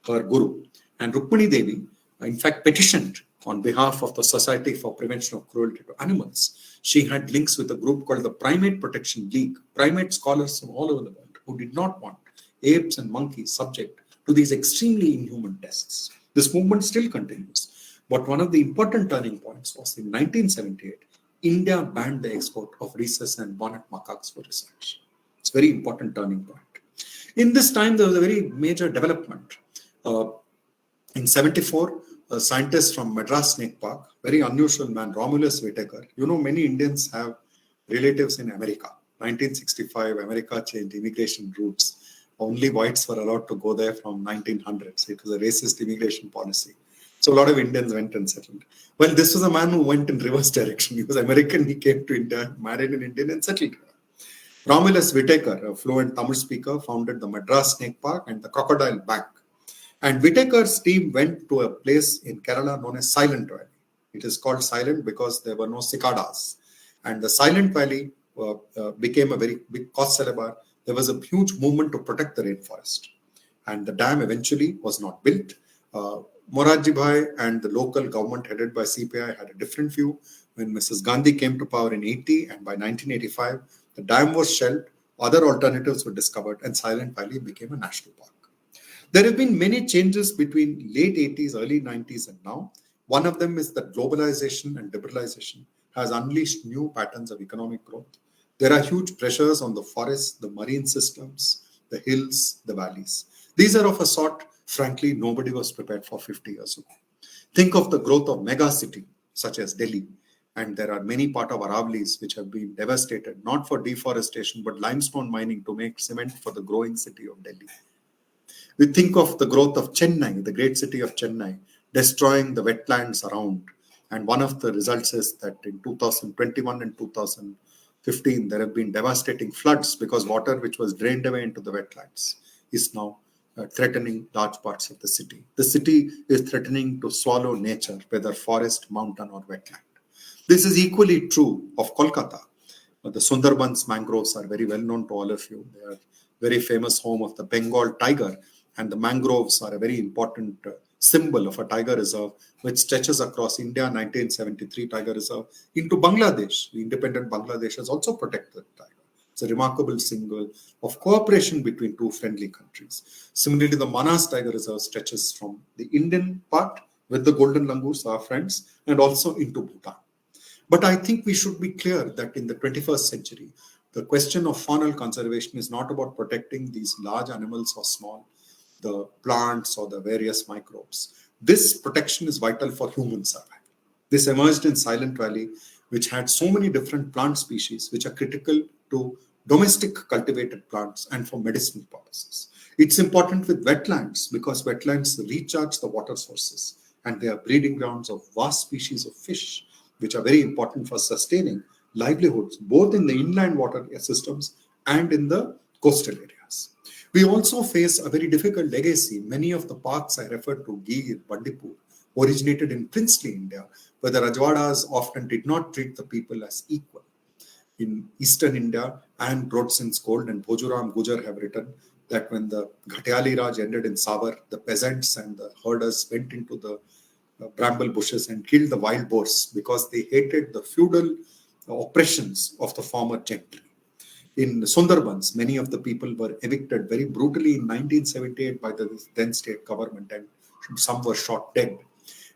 her guru. And Rukmani Devi, in fact, petitioned on behalf of the Society for Prevention of Cruelty to Animals. She had links with a group called the Primate Protection League, primate scholars from all over the world who did not want apes and monkeys subject to these extremely inhuman tests. This movement still continues. But one of the important turning points was in 1978, India banned the export of rhesus and bonnet macaques for research. It's a very important turning point. In this time, there was a very major development. In 74, a scientist from Madras Snake Park, very unusual man, Romulus Whittaker. Many Indians have relatives in America. 1965, America changed immigration routes. Only whites were allowed to go there from 1900s. It was a racist immigration policy. So a lot of Indians went and settled. Well, this was a man who went in reverse direction. He was American. He came to India, married an Indian and settled here. Romulus Whittaker, a fluent Tamil speaker, founded the Madras Snake Park and the Crocodile Bank. And Whittaker's team went to a place in Kerala known as Silent Valley. It is called Silent because there were no cicadas. And the Silent Valley became a very big cost celebre. There was a huge movement to protect the rainforest. And the dam eventually was not built. Morarji Bhai and the local government headed by CPI had a different view. When Mrs. Gandhi came to power in 80 and by 1985, the dam was shelved, other alternatives were discovered and Silent Valley became a national park. There have been many changes between late 80s, early 90s and now. One of them is that globalization and liberalization has unleashed new patterns of economic growth. There are huge pressures on the forests, the marine systems, the hills, the valleys. These are of a sort, frankly, nobody was prepared for 50 years ago. Think of the growth of mega city such as Delhi. And there are many parts of Aravallis which have been devastated, not for deforestation, but limestone mining to make cement for the growing city of Delhi. We think of the growth of Chennai, the great city of Chennai, destroying the wetlands around. And one of the results is that in 2021 and 2015, there have been devastating floods because water which was drained away into the wetlands is now threatening large parts of the city. The city is threatening to swallow nature, whether forest, mountain or wetland. This is equally true of Kolkata. The Sundarbans mangroves are very well known to all of you. They are very famous home of the Bengal tiger, and the mangroves are a very important symbol of a tiger reserve which stretches across India, 1973 tiger reserve, into Bangladesh. The independent Bangladesh has also protected the tiger. It's a remarkable symbol of cooperation between two friendly countries. Similarly, the Manas Tiger Reserve stretches from the Indian part with the golden langurs, our friends, and also into Bhutan. But I think we should be clear that in the 21st century, the question of faunal conservation is not about protecting these large animals or small, the plants or the various microbes. This protection is vital for human survival. This emerged in Silent Valley, which had so many different plant species which are critical to domestic cultivated plants and for medicinal purposes. It's important with wetlands because wetlands recharge the water sources and they are breeding grounds of vast species of fish, which are very important for sustaining livelihoods, both in the inland water systems and in the coastal areas. We also face a very difficult legacy. Many of the parks I referred to, Gir, Bandipur, originated in princely India, where the Rajwadas often did not treat the people as equal. in Eastern India, and wrote since Gold and Bhojuram Gujar have written that when the Ghatyali Raj ended in Savar, the peasants and the herders went into the bramble bushes and killed the wild boars because they hated the feudal oppressions of the former gentry. In Sundarbans, many of the people were evicted very brutally in 1978 by the then state government, and some were shot dead.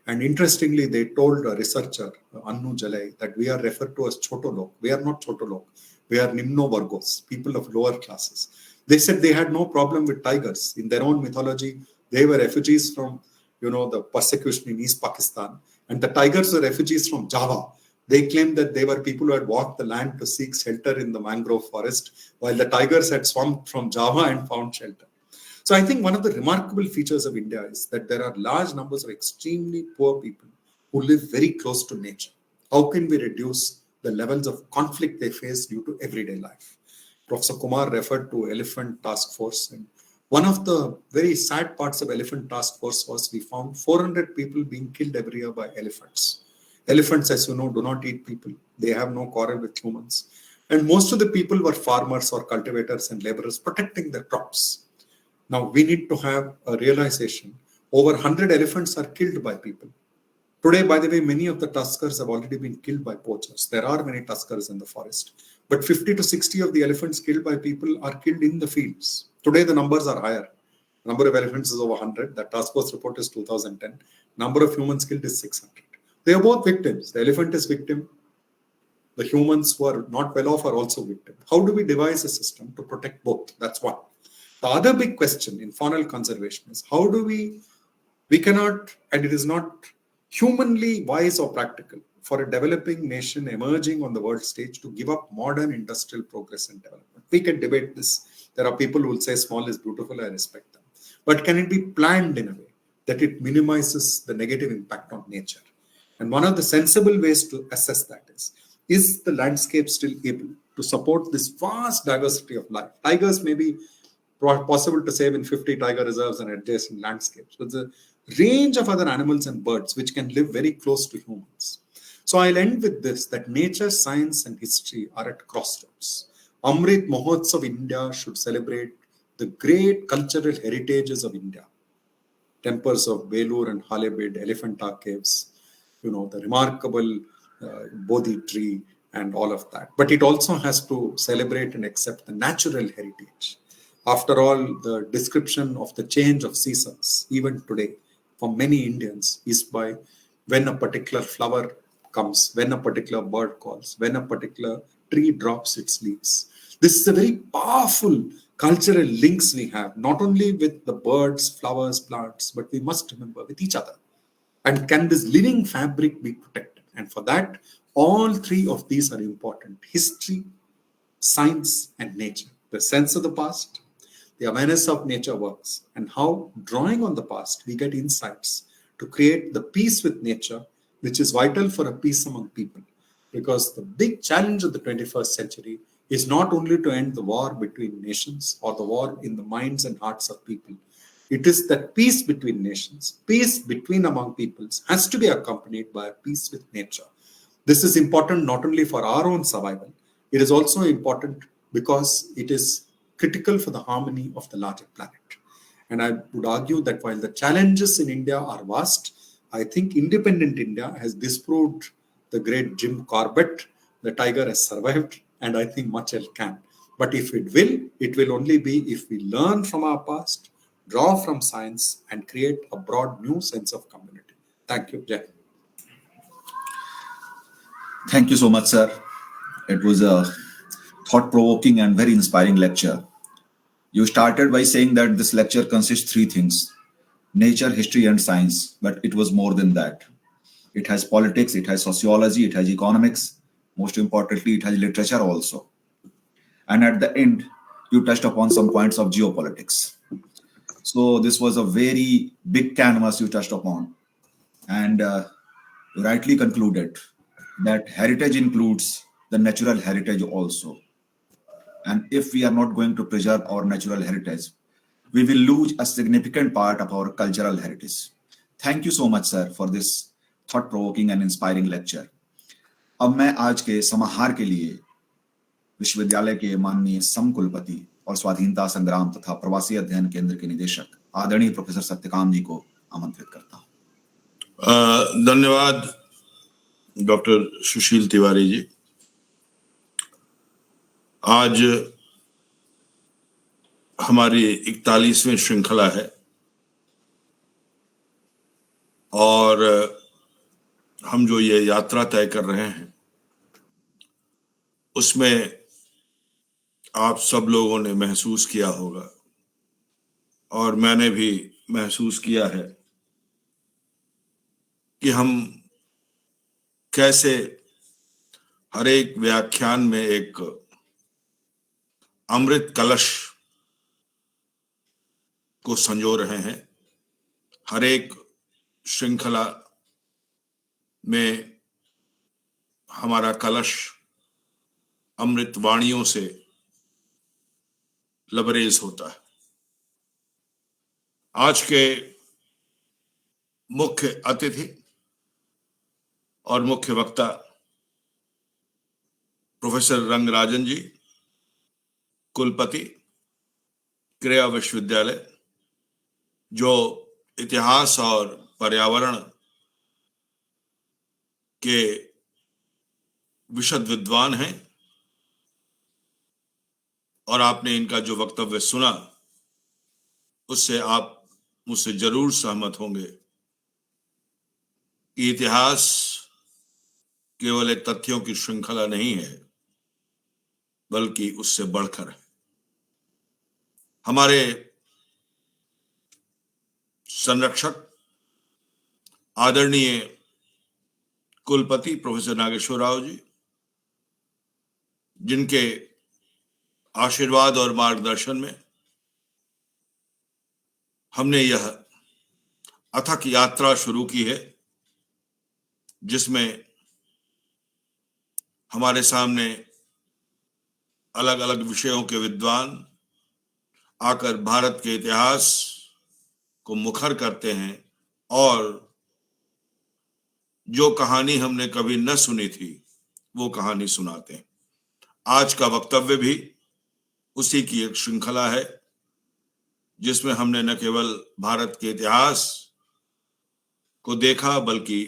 And interestingly, they told a researcher, Annu Jalai, that we are referred to as Chotolok. We are not Chotolok. We are Nimno Vargos, people of lower classes. They said they had no problem with tigers. In their own mythology, they were refugees from, the persecution in East Pakistan. And the tigers were refugees from Java. They claimed that they were people who had walked the land to seek shelter in the mangrove forest, while the tigers had swarmed from Java and found shelter. So I think one of the remarkable features of India is that there are large numbers of extremely poor people who live very close to nature. How can we reduce the levels of conflict they face due to everyday life? Professor Kumar referred to Elephant Task Force, and one of the very sad parts of Elephant Task Force was we found 400 people being killed every year by elephants. Elephants, as you know, do not eat people. They have no quarrel with humans. And most of the people were farmers or cultivators and laborers protecting their crops. Now, we need to have a realization. Over 100 elephants are killed by people. Today, by the way, many of the tuskers have already been killed by poachers. There are many tuskers in the forest. But 50 to 60 of the elephants killed by people are killed in the fields. Today, the numbers are higher. Number of elephants is over 100. The task force report is 2010. Number of humans killed is 600. They are both victims. The elephant is victim. The humans who are not well off are also victim. How do we devise a system to protect both? That's one. The other big question in faunal conservation is how do we cannot, and it is not humanly wise or practical for a developing nation emerging on the world stage to give up modern industrial progress and development. We can debate this. There are people who will say small is beautiful. I respect them. But can it be planned in a way that it minimizes the negative impact on nature? And one of the sensible ways to assess that is the landscape still able to support this vast diversity of life? Tigers may be possible to save in 50 tiger reserves and adjacent landscapes, but the range of other animals and birds which can live very close to humans. So I'll end with this, that nature, science and history are at crossroads. Amrit Mahotsav India should celebrate the great cultural heritages of India. Temples of Belur and Halebid, Elephanta caves, the remarkable Bodhi tree and all of that. But it also has to celebrate and accept the natural heritage. After all, the description of the change of seasons, even today, for many Indians, is by when a particular flower comes, when a particular bird calls, when a particular tree drops its leaves. This is a very powerful cultural links we have, not only with the birds, flowers, plants, but we must remember with each other. And can this living fabric be protected? And for that, all three of these are important: history, science, and nature. The sense of the past, the awareness of nature works, and how, drawing on the past, we get insights to create the peace with nature, which is vital for a peace among people. Because the big challenge of the 21st century is not only to end the war between nations or the war in the minds and hearts of people. It is that peace between nations, peace between among peoples, has to be accompanied by a peace with nature. This is important not only for our own survival, it is also important because it is critical for the harmony of the larger planet. And I would argue that while the challenges in India are vast, I think independent India has disproved the great Jim Corbett. The tiger has survived, and I think much else can. But if it will only be if we learn from our past, draw from science, and create a broad new sense of community. Thank you, Jay. Thank you so much, sir. It was a thought-provoking and very inspiring lecture. You started by saying that this lecture consists three things: nature, history, and science. But it was more than that. It has politics, it has sociology, it has economics. Most importantly, it has literature also. And at the end, you touched upon some points of geopolitics. So this was a very big canvas you touched upon. And you rightly concluded that heritage includes the natural heritage also. And if we are not going to preserve our natural heritage, we will lose a significant part of our cultural heritage. Thank you so much, sir, for this thought-provoking and inspiring lecture. अब मैं आज के समाहार के लिए विश्वविद्यालय के माननीय समकुलपति और स्वाधीनता संग्राम तथा प्रवासी अध्ययन केंद्र के निदेशक आदरणीय प्रोफेसर सत्यकाम जी को आमंत्रित करता हूं। धन्यवाद डॉक्टर सुशील तिवारी जी। आज हमारी 41वीं श्रृंखला है और हम जो ये यात्रा तय कर रहे हैं उसमें आप सब लोगों ने महसूस किया होगा और मैंने भी महसूस किया है कि हम कैसे हर एक व्याख्यान में एक अमृत कलश को संजो रहे हैं। हर एक श्रृंखला में हमारा कलश अमृत वाणियों से लबरेज होता है। आज के मुख्य अतिथि और मुख्य वक्ता प्रोफेसर रंगराजन जी, कुलपति क्रिया विश्वविद्यालय, जो इतिहास और पर्यावरण के विशद विद्वान हैं, और आपने इनका जो वक्तव्य सुना उससे आप मुझसे जरूर सहमत होंगे कि इतिहास केवल एक तथ्यों की श्रृंखला नहीं है बल्कि उससे बढ़कर है। हमारे संरक्षक आदरणीय कुलपति प्रोफेसर नागेश्वर राव जी, जिनके आशीर्वाद और मार्गदर्शन में हमने यह अथक यात्रा शुरू की है, जिसमें हमारे सामने अलग अलग विषयों के विद्वान आकर भारत के इतिहास को मुखर करते हैं और जो कहानी हमने कभी न सुनी थी वो कहानी सुनाते हैं। आज का वक्तव्य भी उसी की एक श्रृंखला है, जिसमें हमने न केवल भारत के इतिहास को देखा बल्कि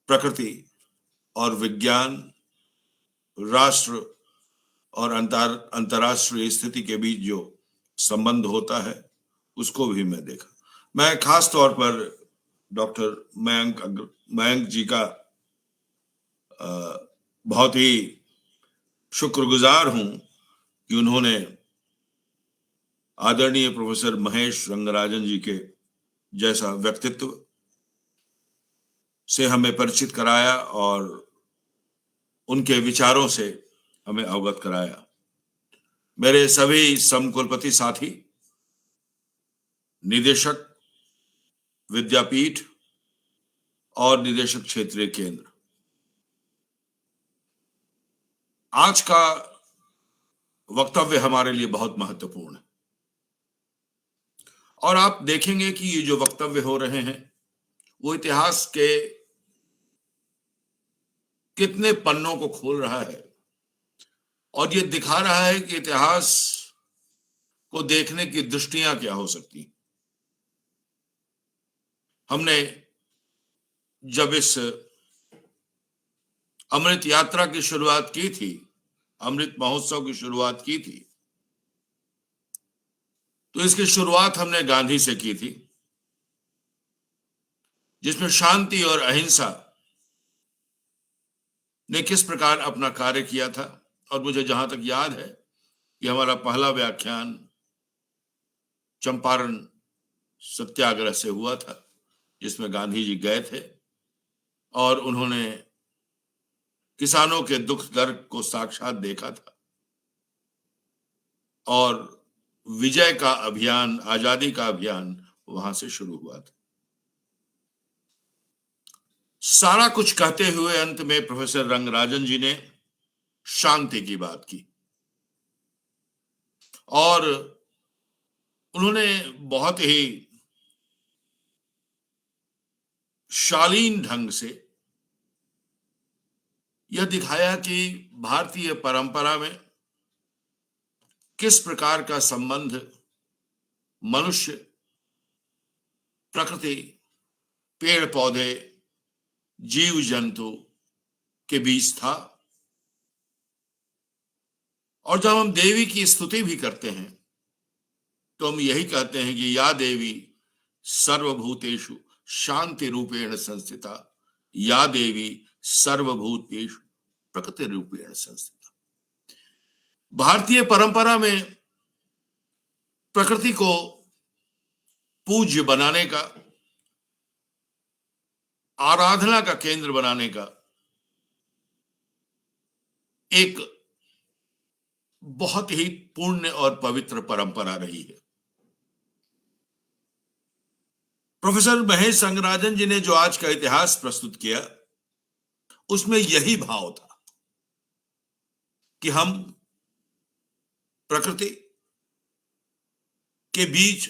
प्रकृति और विज्ञान, राष्ट्र और अंतर्राष्ट्रीय स्थिति के बीच जो संबंध होता है उसको भी मैं देखा। मैं खास तौर पर डॉक्टर मयंक जी का बहुत ही शुक्रगुजार हूं कि उन्होंने आदरणीय प्रोफेसर महेश रंगराजन जी के जैसा व्यक्तित्व से हमें परिचित कराया और उनके विचारों से हमें अवगत कराया। मेरे सभी समकुलपति साथी, निदेशक विद्यापीठ और निदेशक क्षेत्रीय केंद्र, आज का वक्तव्य हमारे लिए बहुत महत्वपूर्ण है और आप देखेंगे कि ये जो वक्तव्य हो रहे हैं वो इतिहास के कितने पन्नों को खोल रहा है और ये दिखा रहा है कि इतिहास को देखने की दृष्टियां क्या हो सकती। हमने जब इस अमृत यात्रा की शुरुआत की थी, अमृत महोत्सव की शुरुआत की थी, तो इसकी शुरुआत हमने गांधी से की थी, जिसमें शांति और अहिंसा ने किस प्रकार अपना कार्य किया था। और मुझे जहां तक याद है कि हमारा पहला व्याख्यान चंपारण सत्याग्रह से हुआ था, जिसमें गांधी जी गए थे और उन्होंने किसानों के दुख दर्द को साक्षात देखा था और विजय का अभियान, आजादी का अभियान वहां से शुरू हुआ था। सारा कुछ कहते हुए अंत में प्रोफेसर रंगराजन जी ने शांति की बात की और उन्होंने बहुत ही शालीन ढंग से यह दिखाया कि भारतीय परंपरा में किस प्रकार का संबंध मनुष्य, प्रकृति, पेड़ पौधे, जीव जंतु के बीच था। और जब हम देवी की स्तुति भी करते हैं तो हम यही कहते हैं कि या देवी सर्वभूतेषु शांति रूपेण संस्थिता, या देवी सर्वभूतेषु प्रकृति रूपेण संस्थिता। भारतीय परंपरा में प्रकृति को पूज्य बनाने का, आराधना का केंद्र बनाने का एक बहुत ही पुण्य और पवित्र परंपरा रही है। प्रोफेसर महेश रंगराजन जी ने जो आज का इतिहास प्रस्तुत किया, उसमें यही भाव था कि हम प्रकृति के बीच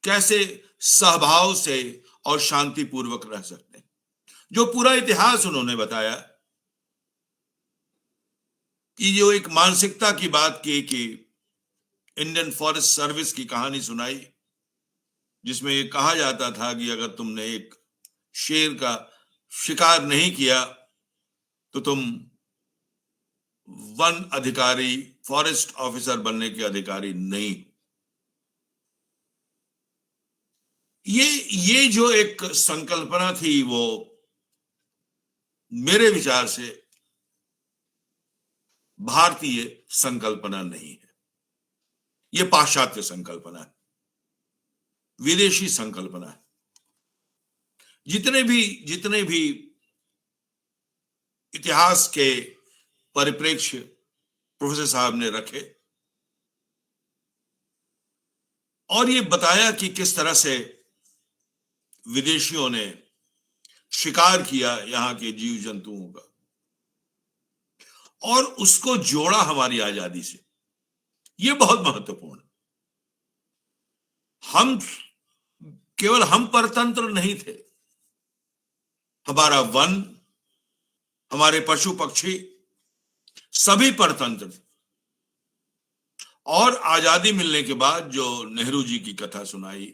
कैसे सहभाव से और शांतिपूर्वक रह सकते हैं। जो पूरा इतिहास उन्होंने बताया, कि जो एक मानसिकता की बात की कि इंडियन फॉरेस्ट सर्विस की कहानी सुनाई, जिसमें ये कहा जाता था कि अगर तुमने एक शेर का शिकार नहीं किया तो तुम वन अधिकारी, फॉरेस्ट ऑफिसर बनने के अधिकारी नहीं। ये जो एक संकल्पना थी, वो मेरे विचार से भारतीय संकल्पना नहीं है। ये पाश्चात्य संकल्पना है, विदेशी संकल्पना है। जितने भी इतिहास के परिप्रेक्ष्य प्रोफेसर साहब ने रखे और ये बताया कि किस तरह से विदेशियों ने शिकार किया यहाँ के जीव जंतुओं का और उसको जोड़ा हमारी आजादी से, ये बहुत महत्वपूर्ण है। केवल हम परतंत्र नहीं थे, हमारा वन, हमारे पशु पक्षी सभी परतंत्र थे। और आजादी मिलने के बाद जो नेहरू जी की कथा सुनाई,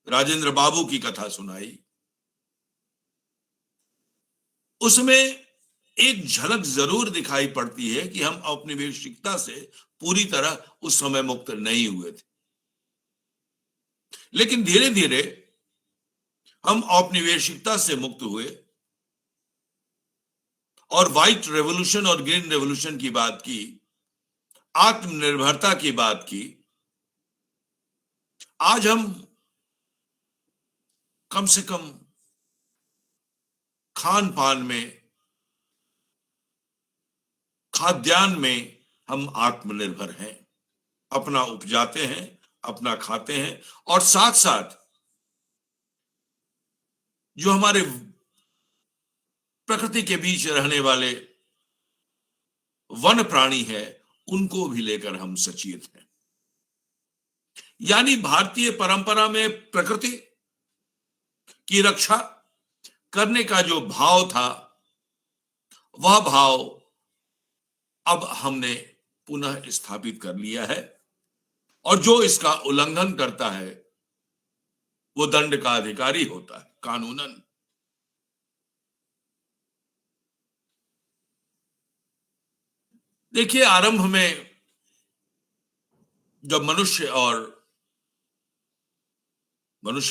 राजेंद्र बाबू की कथा सुनाई, उसमें एक झलक जरूर दिखाई पड़ती है कि हम औपनिवेशिकता से पूरी तरह उस समय मुक्त नहीं हुए थे, लेकिन धीरे धीरे हम औपनिवेशिकता से मुक्त हुए और व्हाइट रेवोल्यूशन और ग्रीन रेवोल्यूशन की बात की, आत्मनिर्भरता की बात की। आज हम कम से कम खान पान में, खाद्यान्न में हम आत्मनिर्भर हैं, अपना उपजाते हैं, अपना खाते हैं और साथ साथ जो हमारे प्रकृति के बीच रहने वाले वन प्राणी है उनको भी लेकर हम सचेत हैं। यानी भारतीय परंपरा में प्रकृति की रक्षा करने का जो भाव था, वह भाव अब हमने पुनः स्थापित कर लिया है और जो इसका उल्लंघन करता है वो दंड का अधिकारी होता है कानूनन। देखिए, आरंभ में जब मनुष्य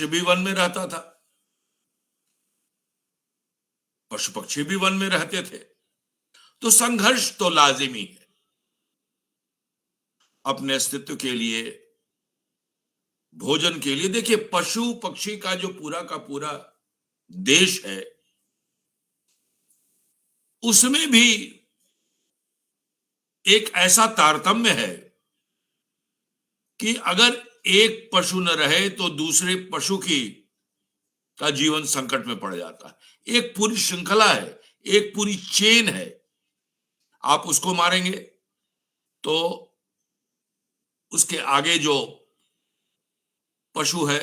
भी वन में रहता था, पशु पक्षी भी वन में रहते थे, तो संघर्ष तो लाजिमी है। अपने अस्तित्व के लिए, भोजन के लिए। देखिए, पशु पक्षी का जो पूरा का पूरा देश है, उसमें भी एक ऐसा तारतम्य है कि अगर एक पशु न रहे तो दूसरे पशु का जीवन संकट में पड़ जाता है। एक पूरी श्रृंखला है, एक पूरी चेन है। आप उसको मारेंगे तो उसके आगे जो पशु है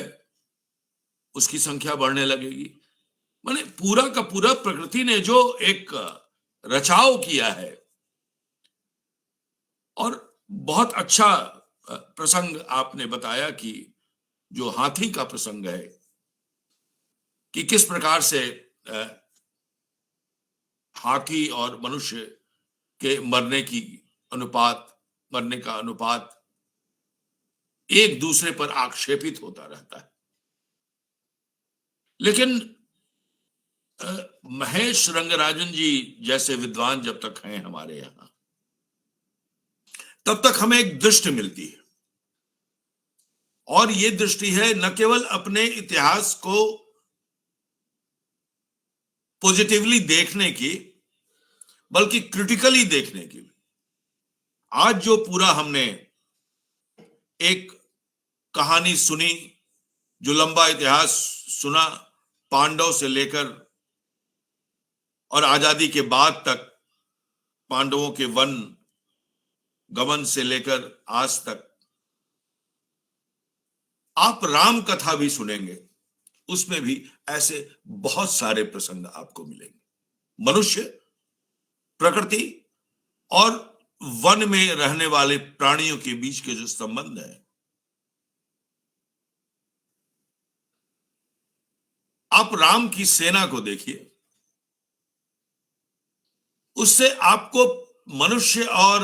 उसकी संख्या बढ़ने लगेगी। माने पूरा का पूरा प्रकृति ने जो एक रचाव किया है। और बहुत अच्छा प्रसंग आपने बताया कि जो हाथी का प्रसंग है कि किस प्रकार से हाथी और मनुष्य के मरने का अनुपात एक दूसरे पर आक्षेपित होता रहता है। लेकिन महेश रंगराजन जी जैसे विद्वान जब तक हैं हमारे यहां, तब तक हमें एक दृष्टि मिलती है, और ये दृष्टि है न केवल अपने इतिहास को पॉजिटिवली देखने की, बल्कि क्रिटिकली देखने की। आज जो पूरा हमने एक कहानी सुनी, जो लंबा इतिहास सुना, पांडव से लेकर और आजादी के बाद तक, पांडवों के वन गमन से लेकर आज तक, आप राम कथा भी सुनेंगे, उसमें भी ऐसे बहुत सारे प्रसंग आपको मिलेंगे। मनुष्य, प्रकृति और वन में रहने वाले प्राणियों के बीच के जो संबंध है, आप राम की सेना को देखिए, उससे आपको मनुष्य और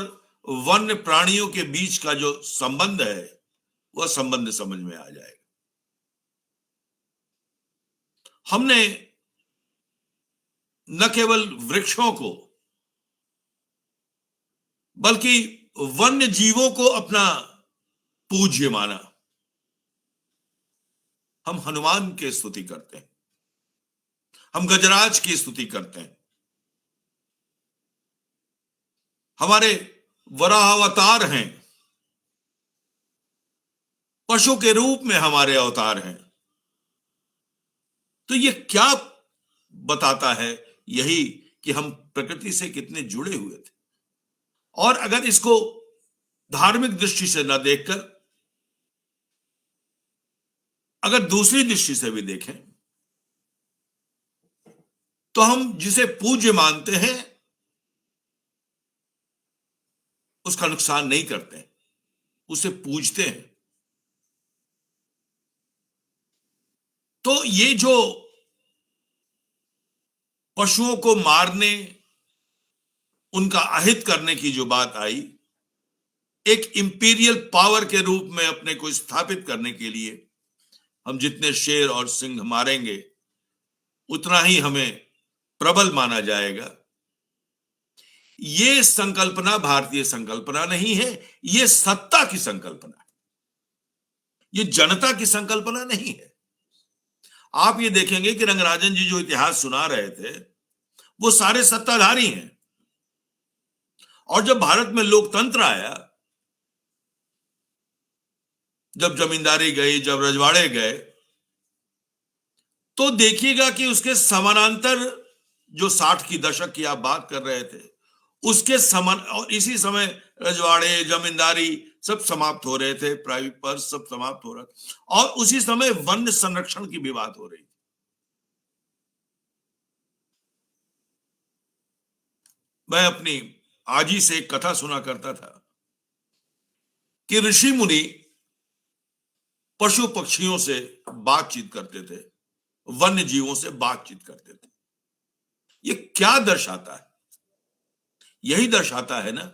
वन्य प्राणियों के बीच का जो संबंध है, वह संबंध समझ में आ जाएगा। हमने न केवल वृक्षों को, बल्कि वन्य जीवों को अपना पूज्य माना। हम हनुमान की स्तुति करते हैं, हम गजराज की स्तुति करते हैं, हमारे वराह अवतार हैं, पशु के रूप में हमारे अवतार हैं। तो ये क्या बताता है? यही कि हम प्रकृति से कितने जुड़े हुए थे। और अगर इसको धार्मिक दृष्टि से न देखकर अगर दूसरी दृष्टि से भी देखें, तो हम जिसे पूज्य मानते हैं उसका नुकसान नहीं करते, उसे पूजते हैं। तो ये जो पशुओं को मारने, उनका अहित करने की जो बात आई, एक इंपीरियल पावर के रूप में अपने को स्थापित करने के लिए हम जितने शेर और सिंह मारेंगे, उतना ही हमें प्रबल माना जाएगा। ये संकल्पना भारतीय संकल्पना नहीं है, ये सत्ता की संकल्पना है, ये जनता की संकल्पना नहीं है। आप ये देखेंगे कि रंगराजन जी जो इतिहास सुना रहे थे, वो सारे सत्ताधारी हैं। और जब भारत में लोकतंत्र आया, जब जमींदारी गई, जब रजवाड़े गए, तो देखिएगा कि उसके समानांतर जो 60 की दशक की आप बात कर रहे थे, उसके समान, और इसी समय रजवाड़े, जमींदारी सब समाप्त हो रहे थे, प्राइवेट पर्स सब समाप्त हो रहा था, और उसी समय वन संरक्षण की भी बात हो रही थी। मैं अपनी आजी से एक कथा सुना करता था कि ऋषि मुनि पशु पक्षियों से बातचीत करते थे, वन्य जीवों से बातचीत करते थे। ये क्या दर्शाता है? यही दर्शाता है ना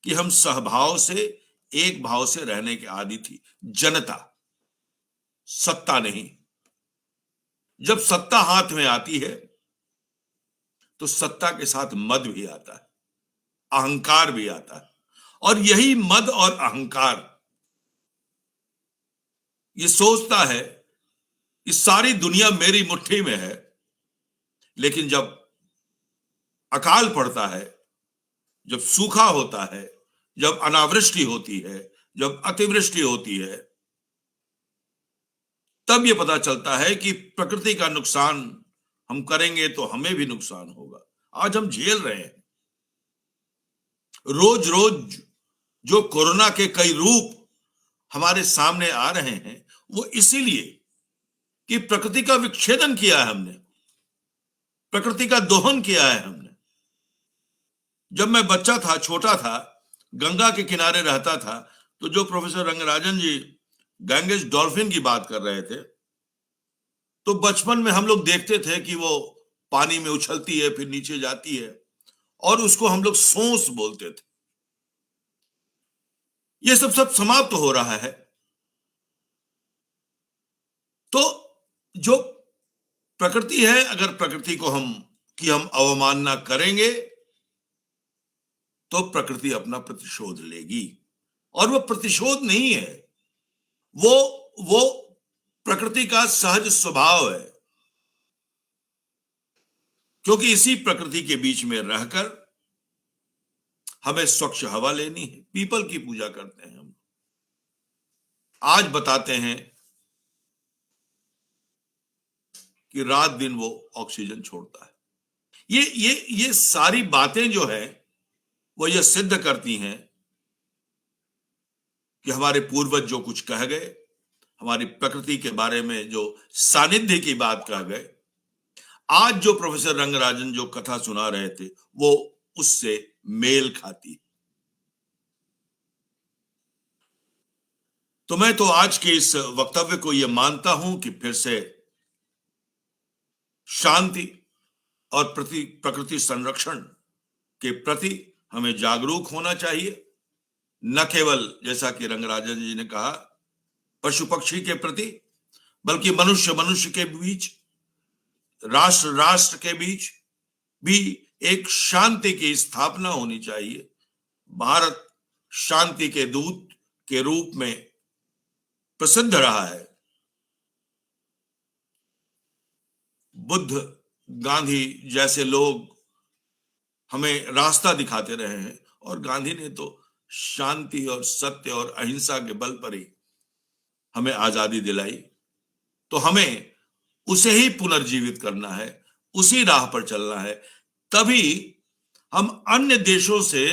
कि हम सहभाव से, एक भाव से रहने के आदी थी जनता, सत्ता नहीं। जब सत्ता हाथ में आती है तो सत्ता के साथ मद भी आता है, अहंकार भी आता है। और यही मद और अहंकार ये सोचता है कि सारी दुनिया मेरी मुट्ठी में है, लेकिन जब अकाल पड़ता है, जब सूखा होता है, जब अनावृष्टि होती है, जब अतिवृष्टि होती है, तब यह पता चलता है कि प्रकृति का नुकसान हम करेंगे तो हमें भी नुकसान होगा। आज हम झेल रहे हैं रोज रोज जो कोरोना के कई रूप हमारे सामने आ रहे हैं, वो इसीलिए कि प्रकृति का विच्छेदन किया है हमने, प्रकृति का दोहन किया है हमने। जब मैं बच्चा था, छोटा था, गंगा के किनारे रहता था, तो जो प्रोफेसर रंगराजन जी गैंगेस डॉल्फिन की बात कर रहे थे, तो बचपन में हम लोग देखते थे कि वो पानी में उछलती है, फिर नीचे जाती है, और उसको हम लोग सोंस बोलते थे। ये सब समाप्त हो रहा है। तो जो प्रकृति है, अगर प्रकृति को हम अवमानना करेंगे तो प्रकृति अपना प्रतिशोध लेगी, और वो प्रतिशोध नहीं है, वो प्रकृति का सहज स्वभाव है। क्योंकि इसी प्रकृति के बीच में रहकर हमें स्वच्छ हवा लेनी है। पीपल की पूजा करते हैं हम, आज बताते हैं कि रात दिन वो ऑक्सीजन छोड़ता है। ये सारी बातें जो है वो ये सिद्ध करती हैं कि हमारे पूर्वज जो कुछ कह गए, हमारी प्रकृति के बारे में जो सानिध्य की बात कह गए, आज जो प्रोफेसर रंगराजन जो कथा सुना रहे थे वो उससे मेल खाती। तो मैं तो आज के इस वक्तव्य को यह मानता हूं कि फिर से शांति और प्रकृति संरक्षण के प्रति हमें जागरूक होना चाहिए, न केवल जैसा कि रंगराजन जी ने कहा पशु पक्षी के प्रति, बल्कि मनुष्य के बीच, राष्ट्र के बीच भी एक शांति की स्थापना होनी चाहिए। भारत शांति के दूत के रूप में प्रसिद्ध रहा है। बुद्ध, गांधी जैसे लोग हमें रास्ता दिखाते रहे हैं, और गांधी ने तो शांति और सत्य और अहिंसा के बल पर ही हमें आजादी दिलाई। तो हमें उसे ही पुनर्जीवित करना है, उसी राह पर चलना है, तभी हम अन्य देशों से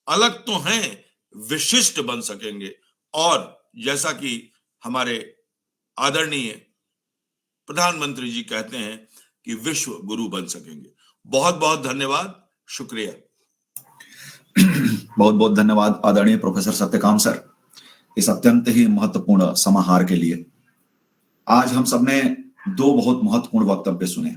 अलग तो हैं, विशिष्ट बन सकेंगे, और जैसा कि हमारे आदरणीय प्रधानमंत्री जी कहते हैं कि विश्व गुरु बन सकेंगे। बहुत बहुत धन्यवाद, शुक्रिया। बहुत बहुत धन्यवाद आदरणीय प्रोफेसर सत्यकाम सर, इस अत्यंत ही महत्वपूर्ण समाहार के लिए। आज हम सबने दो बहुत महत्वपूर्ण वक्तव्य सुने।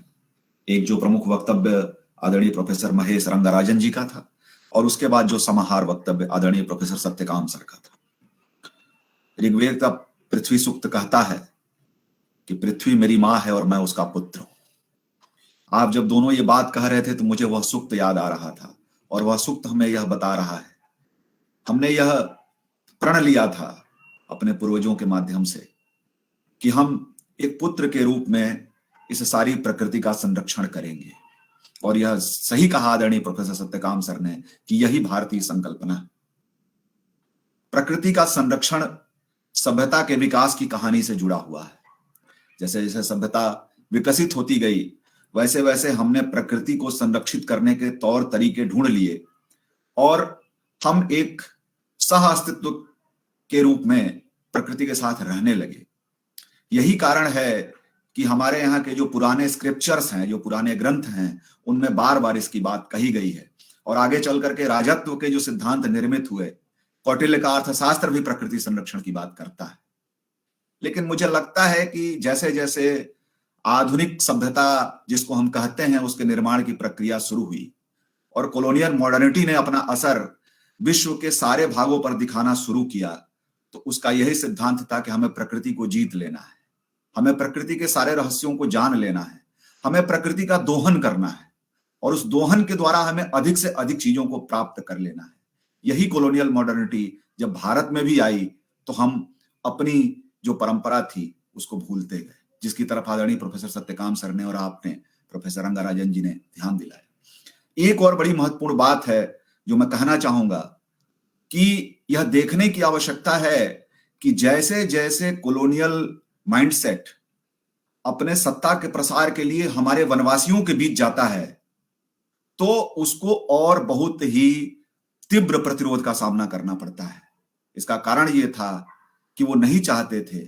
एक जो प्रमुख वक्तव्य आदरणीय प्रोफेसर महेश रंगराजन जी का था, और उसके बाद जो समाहार वक्तव्य आदरणीय प्रोफेसर सत्यकाम सर का था। ऋग्वेद का पृथ्वी सूक्त कहता है कि पृथ्वी मेरी माँ है और मैं उसका पुत्र हूं। आप जब दोनों ये बात कह रहे थे तो मुझे वह सूक्त याद आ रहा था, और वह सूक्त हमें यह बता रहा है, हमने यह प्रण लिया था अपने पूर्वजों के माध्यम से कि हम एक पुत्र के रूप में इस सारी प्रकृति का संरक्षण करेंगे। और यह सही कहा आदरणीय प्रोफेसर सत्यकाम सर ने कि यही भारतीय संकल्पना है। प्रकृति का संरक्षण सभ्यता के विकास की कहानी से जुड़ा हुआ है। जैसे जैसे सभ्यता विकसित होती गई, वैसे वैसे हमने प्रकृति को संरक्षित करने के तौर तरीके ढूंढ लिए, और हम एक सह अस्तित्व के रूप में प्रकृति के साथ रहने लगे। यही कारण है कि हमारे यहाँ के जो पुराने स्क्रिप्चर्स हैं, जो पुराने ग्रंथ हैं, उनमें बार बार इसकी बात कही गई है। और आगे चल करके राजत्व के जो सिद्धांत निर्मित हुए, कौटिल्य का अर्थशास्त्र भी प्रकृति संरक्षण की बात करता है। लेकिन मुझे लगता है कि जैसे जैसे आधुनिक सभ्यता जिसको हम कहते हैं उसके निर्माण की प्रक्रिया शुरू हुई, और कॉलोनियल मॉडर्निटी ने अपना असर विश्व के सारे भागों पर दिखाना शुरू किया, तो उसका यही सिद्धांत था कि हमें प्रकृति को जीत लेना है, हमें प्रकृति के सारे रहस्यों को जान लेना है, हमें प्रकृति का दोहन करना है, और उस दोहन के द्वारा हमें अधिक से अधिक चीजों को प्राप्त कर लेना है। यही कॉलोनियल मॉडर्निटी जब भारत में भी आई तो हम अपनी जो परंपरा थी उसको भूलते गए, जिसकी तरफ आदरणीय प्रोफेसर सत्यकाम सर ने और आपने प्रोफेसर रंगाराजन जी ने ध्यान दिलाया। एक और बड़ी महत्वपूर्ण बात है जो मैं कहना चाहूंगा कि यह देखने की आवश्यकता है कि जैसे जैसे कॉलोनियल माइंडसेट अपने सत्ता के प्रसार के लिए हमारे वनवासियों के बीच जाता है, तो उसको और बहुत ही तीव्र प्रतिरोध का सामना करना पड़ता है। इसका कारण यह था कि वो नहीं चाहते थे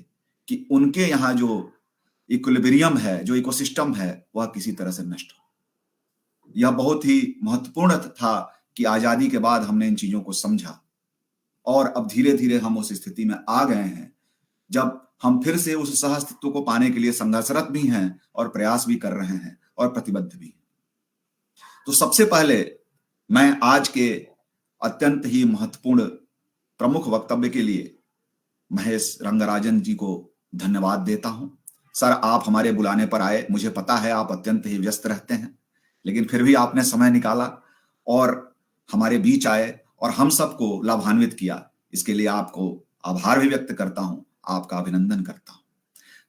कि उनके यहां जो इक्विलिब्रियम है, जो इकोसिस्टम है, वह किसी तरह से नष्ट हो। यह बहुत ही महत्वपूर्ण था कि आजादी के बाद हमने इन चीजों को समझा और अब धीरे धीरे हम उस स्थिति में आ गए हैं जब हम फिर से उस सहअस्तित्व को पाने के लिए संघर्षरत भी हैं और प्रयास भी कर रहे हैं और प्रतिबद्ध भी। तो सबसे पहले मैं आज के अत्यंत ही महत्वपूर्ण प्रमुख वक्तव्य के लिए महेश रंगराजन जी को धन्यवाद देता हूं। सर, आप हमारे बुलाने पर आए, मुझे पता है आप अत्यंत ही व्यस्त रहते हैं, लेकिन फिर भी आपने समय निकाला और हमारे बीच आए और हम सबको लाभान्वित किया। इसके लिए आपको आभार भी व्यक्त करता हूं, आपका अभिनंदन करता हूं।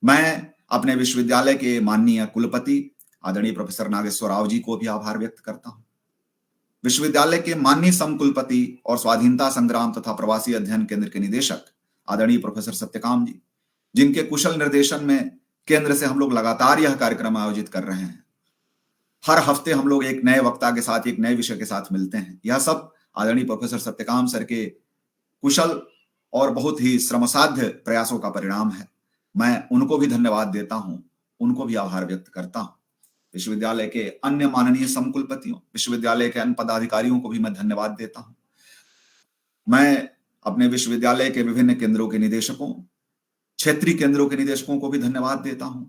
मैं अपने विश्वविद्यालय के माननीय कुलपति आदरणीय प्रोफेसर नागेश्वर राव जी को भी आभार व्यक्त करता हूं। विश्वविद्यालय के माननीय समकुलपति और स्वाधीनता संग्राम तथा प्रवासी अध्ययन केंद्र के निदेशक आदरणीय प्रोफेसर सत्यकाम जी, जिनके कुशल निर्देशन में केंद्र से हम लोग लगातार यह कार्यक्रम आयोजित कर रहे हैं। हर हफ्ते हम लोग एक नए वक्ता के साथ, एक नए विषय के साथ मिलते हैं। यह सब आदरणीय प्रोफेसर सत्यकाम सर के कुशल और बहुत ही श्रमसाध्य प्रयासों का परिणाम है। मैं उनको भी धन्यवाद देता हूं, उनको भी आभार व्यक्त करता हूं। विश्वविद्यालय के अन्य माननीय समकुलपतियों, विश्वविद्यालय के अन्य पदाधिकारियों को भी मैं धन्यवाद देता हूं। मैं अपने विश्वविद्यालय के विभिन्न केंद्रों के निदेशकों, क्षेत्रीय केंद्रों के निदेशकों को भी धन्यवाद देता हूं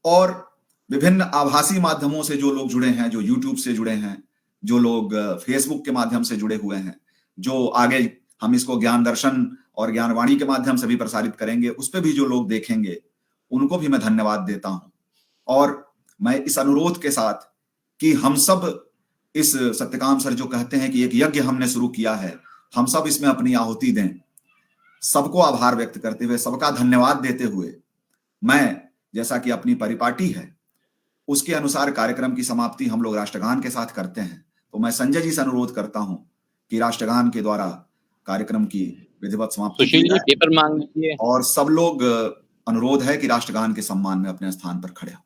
और विभिन्न आभासी माध्यमों से जो लोग जुड़े हैं, जो यूट्यूब से जुड़े हैं, जो लोग फेसबुक के माध्यम से जुड़े हुए हैं, जो आगे हम इसको ज्ञान दर्शन और ज्ञानवाणी के माध्यम से भी प्रसारित करेंगे, उस पर भी जो लोग देखेंगे, उनको भी मैं धन्यवाद देता हूं। और मैं इस अनुरोध के साथ कि हम सब इस सत्यकाम सर जो कहते हैं कि एक यज्ञ हमने शुरू किया है, हम सब इसमें अपनी आहुति दें। सबको आभार व्यक्त करते हुए, सबका धन्यवाद देते हुए, मैं जैसा कि अपनी परिपाटी है उसके अनुसार कार्यक्रम की समाप्ति हम लोग राष्ट्रगान के साथ करते हैं। तो मैं संजय जी से अनुरोध करता हूं कि राष्ट्रगान के द्वारा कार्यक्रम की विधिवत समाप्ति की जाए। पेपर मांग लीजिए और सब लोग अनुरोध है कि राष्ट्रगान के सम्मान में अपने स्थान पर खड़े हो।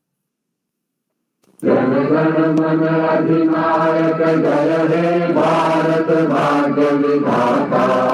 जन गण मन अधिनायक जय हे भारत भाग्य विधाता।